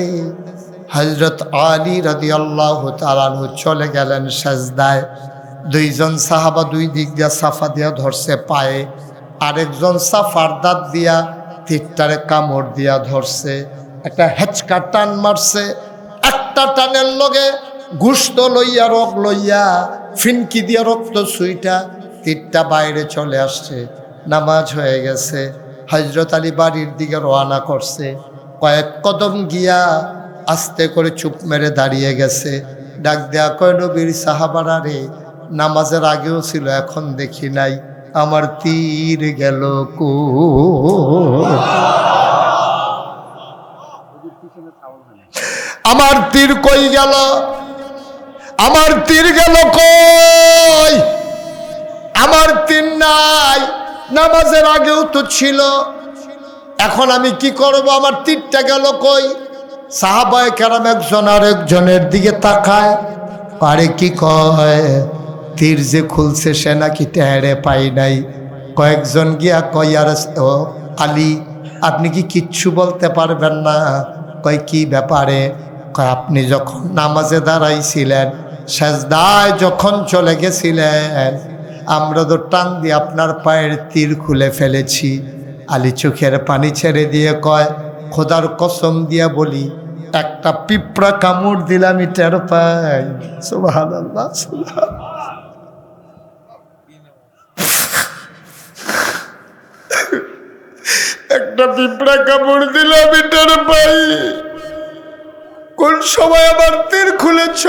হযরত আলী রাদিয়াল্লাহু তাআলা আনহু চলে গেলেন সাজদায়। দুইজন সাহাবা দুই দিক দিয়া সাফা দিয়া ধরছে পায়ে, আরেকজন সাফার দাঁত দিয়া তীরটারে কামড় দিয়া ধরছে। একটা হেঁচকা টান মারছে, একটা টানের লগে গুস্ত লইয়া রক লইয়া ফিনকি দিয়া রক্ত সুইটা তীরটা বাইরে চলে আসছে। নামাজ হয়ে গেছে। হযরত আলী বাড়ির দিকে রওনা করছে। কয়েক কদম গিয়া আস্তে করে চুপ মেরে দাঁড়িয়ে গেছে। ডাক দেয়া কয় নবীর সাহাবারা রে, নামাজের আগেও ছিল এখন দেখি নাই, আমার তীর গেল কো। আমার তীর কই গেল, আমার তীর গেল কই, আমার তীর নাই, নামাজের আগেও তো ছিল, এখন আমি কি করব, আমার তীরটা গেল কই। সাহাবায়ে কেরাম একজন আরেকজনের দিকে তাকায়, আরে কি কয়, তীর যে খুলছে সে নাকি টেরে পাই নাই। কয়েকজন গিয়া কয় আর ও আলী আপনি কি কিচ্ছু বলতে পারবেন না? কয় কি ব্যাপারে? কয় আপনি যখন নামাজে দাঁড়াইছিলেন, সেজদায় যখন চলে গেছিলেন, আমরা তো টান দিয়ে আপনার পায়ের তীর খুলে ফেলেছি। আলী চোখের পানি ছেড়ে দিয়ে কয়, খোদার কসম দিয়া বলি, একটা পিঁপড়া কামড় দিলাম টের পাই। সুবহানাল্লাহ, সুবহানাল্লাহ। একটা পিঁপড়া কামড় দিল আমি টের পাই। কোন সময় আমার তীর খুলেছ,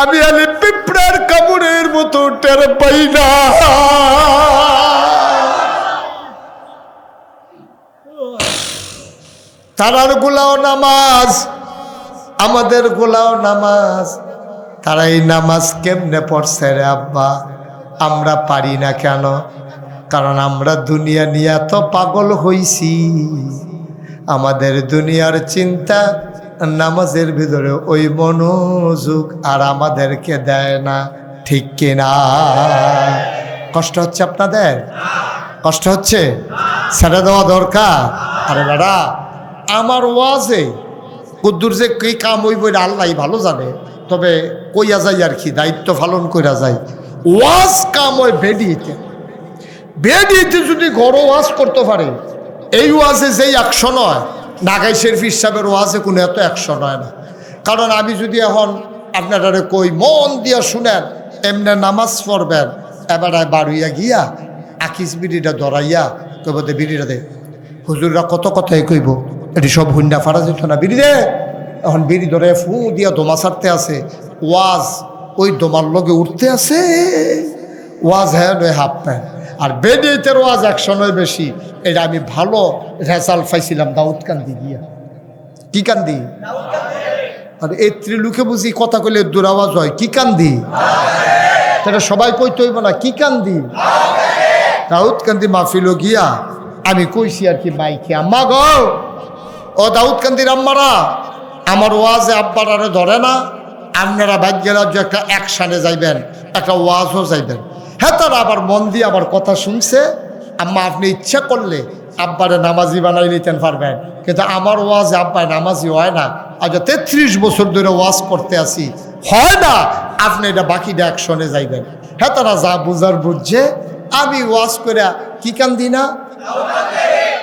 আমি আলি পিঁপড়ার কামড়ের মতো টের পাই না। তারার গোলাও নামাজ, আমাদের গোলাও নামাজ। তারা এই নামাজ কেমনে পড়ছে রে আব্বা? আমরা পারি না কেন? কারণ আমরা দুনিয়া নিয়ে এত পাগল হইছি, আমাদের দুনিয়ার চিন্তা নামাজের ভিতরে ওই মনোযোগ আর আমাদেরকে দেয় না। ঠিক কিনা? কষ্ট হচ্ছে আপনাদের? কষ্ট হচ্ছে? ছেড়ে দেওয়া দরকার। আরে বেড়া, আমার ওয়াজে কদ্দুর যে কি কাম হইব এটা আল্লাহ ভালো জানে, তবে কইয়া যাই আর কি, দায়িত্ব পালন কইরা যাই। ওয়াজ কাম হয় বেডিতে, বেডিতে যদি ঘর ওয়াজ করতে পারে, এই ওয়াজে যেই অ্যাকশন হয় নাগাই শরীফ সাহেবের ওয়াজে কোনো এত অ্যাকশন হয় না। কারণ আমি যদি এখন আপনারা কই মন দিয়া শুনেন, এমনি নামাজ পড়বেন, এবার বাড়ুইয়া গিয়া আকিস বিড়িটা ধরাইয়া কইব দে বিড়িটা দে, হুজুররা কত কথাই কইব, এটি সব হুন্ডা ফাড়া যেত না, বিড়ি দে। এখন বিড়ি ধরে ফু দিয়া দোমা ছাড়তে আছে, ওয়াজ ওই দোমার লগে উঠতে আছে, ওয়াজ হ্যাঁ নয় হাফ প্যান্ট। আর বেডিতের ওয়াজ অ্যাকশনের বেশি। এটা আমি ভালো রেজাল্ট পাইছিলাম দাউদকান্দি গিয়া। কি কান্দি? আর এই ত্রিলুকে বুঝি কথা কইলে দূর আওয়াজ হয়। কি কান্দি? সেটা সবাই কইতে হইব না। কি কান্দি? দাউদকান্দি মাহফিল গিয়া আমি কইছি আর কি মাইকে, আম্মা গো, ও দাউদকান্দির আম্মারা, আমার ওয়াজে আব্বারারে ধরে না, আপনারা ভাগ্যেরা যে একটা অ্যাকশানে যাইবেন, একটা ওয়াজও যাইবেন। হ্যাঁ, তারা আবার মন দিয়ে আবার কথা শুনছে। আম্মা আপনি ইচ্ছা করলে আব্বারে নামাজি বানাই নিতেন পারবেন, কিন্তু আমার ওয়াজে আব্বায় নামাজি হয় না। আজ 33 বছর ধরে ওয়াজ করতে আসি, হয় না। আপনি এটা বাকিটা অ্যাকশনে যাইবেন। হ্যাঁ, তারা যা বুঝার বুঝছে। আমি ওয়াজ করে কি কান্দি না?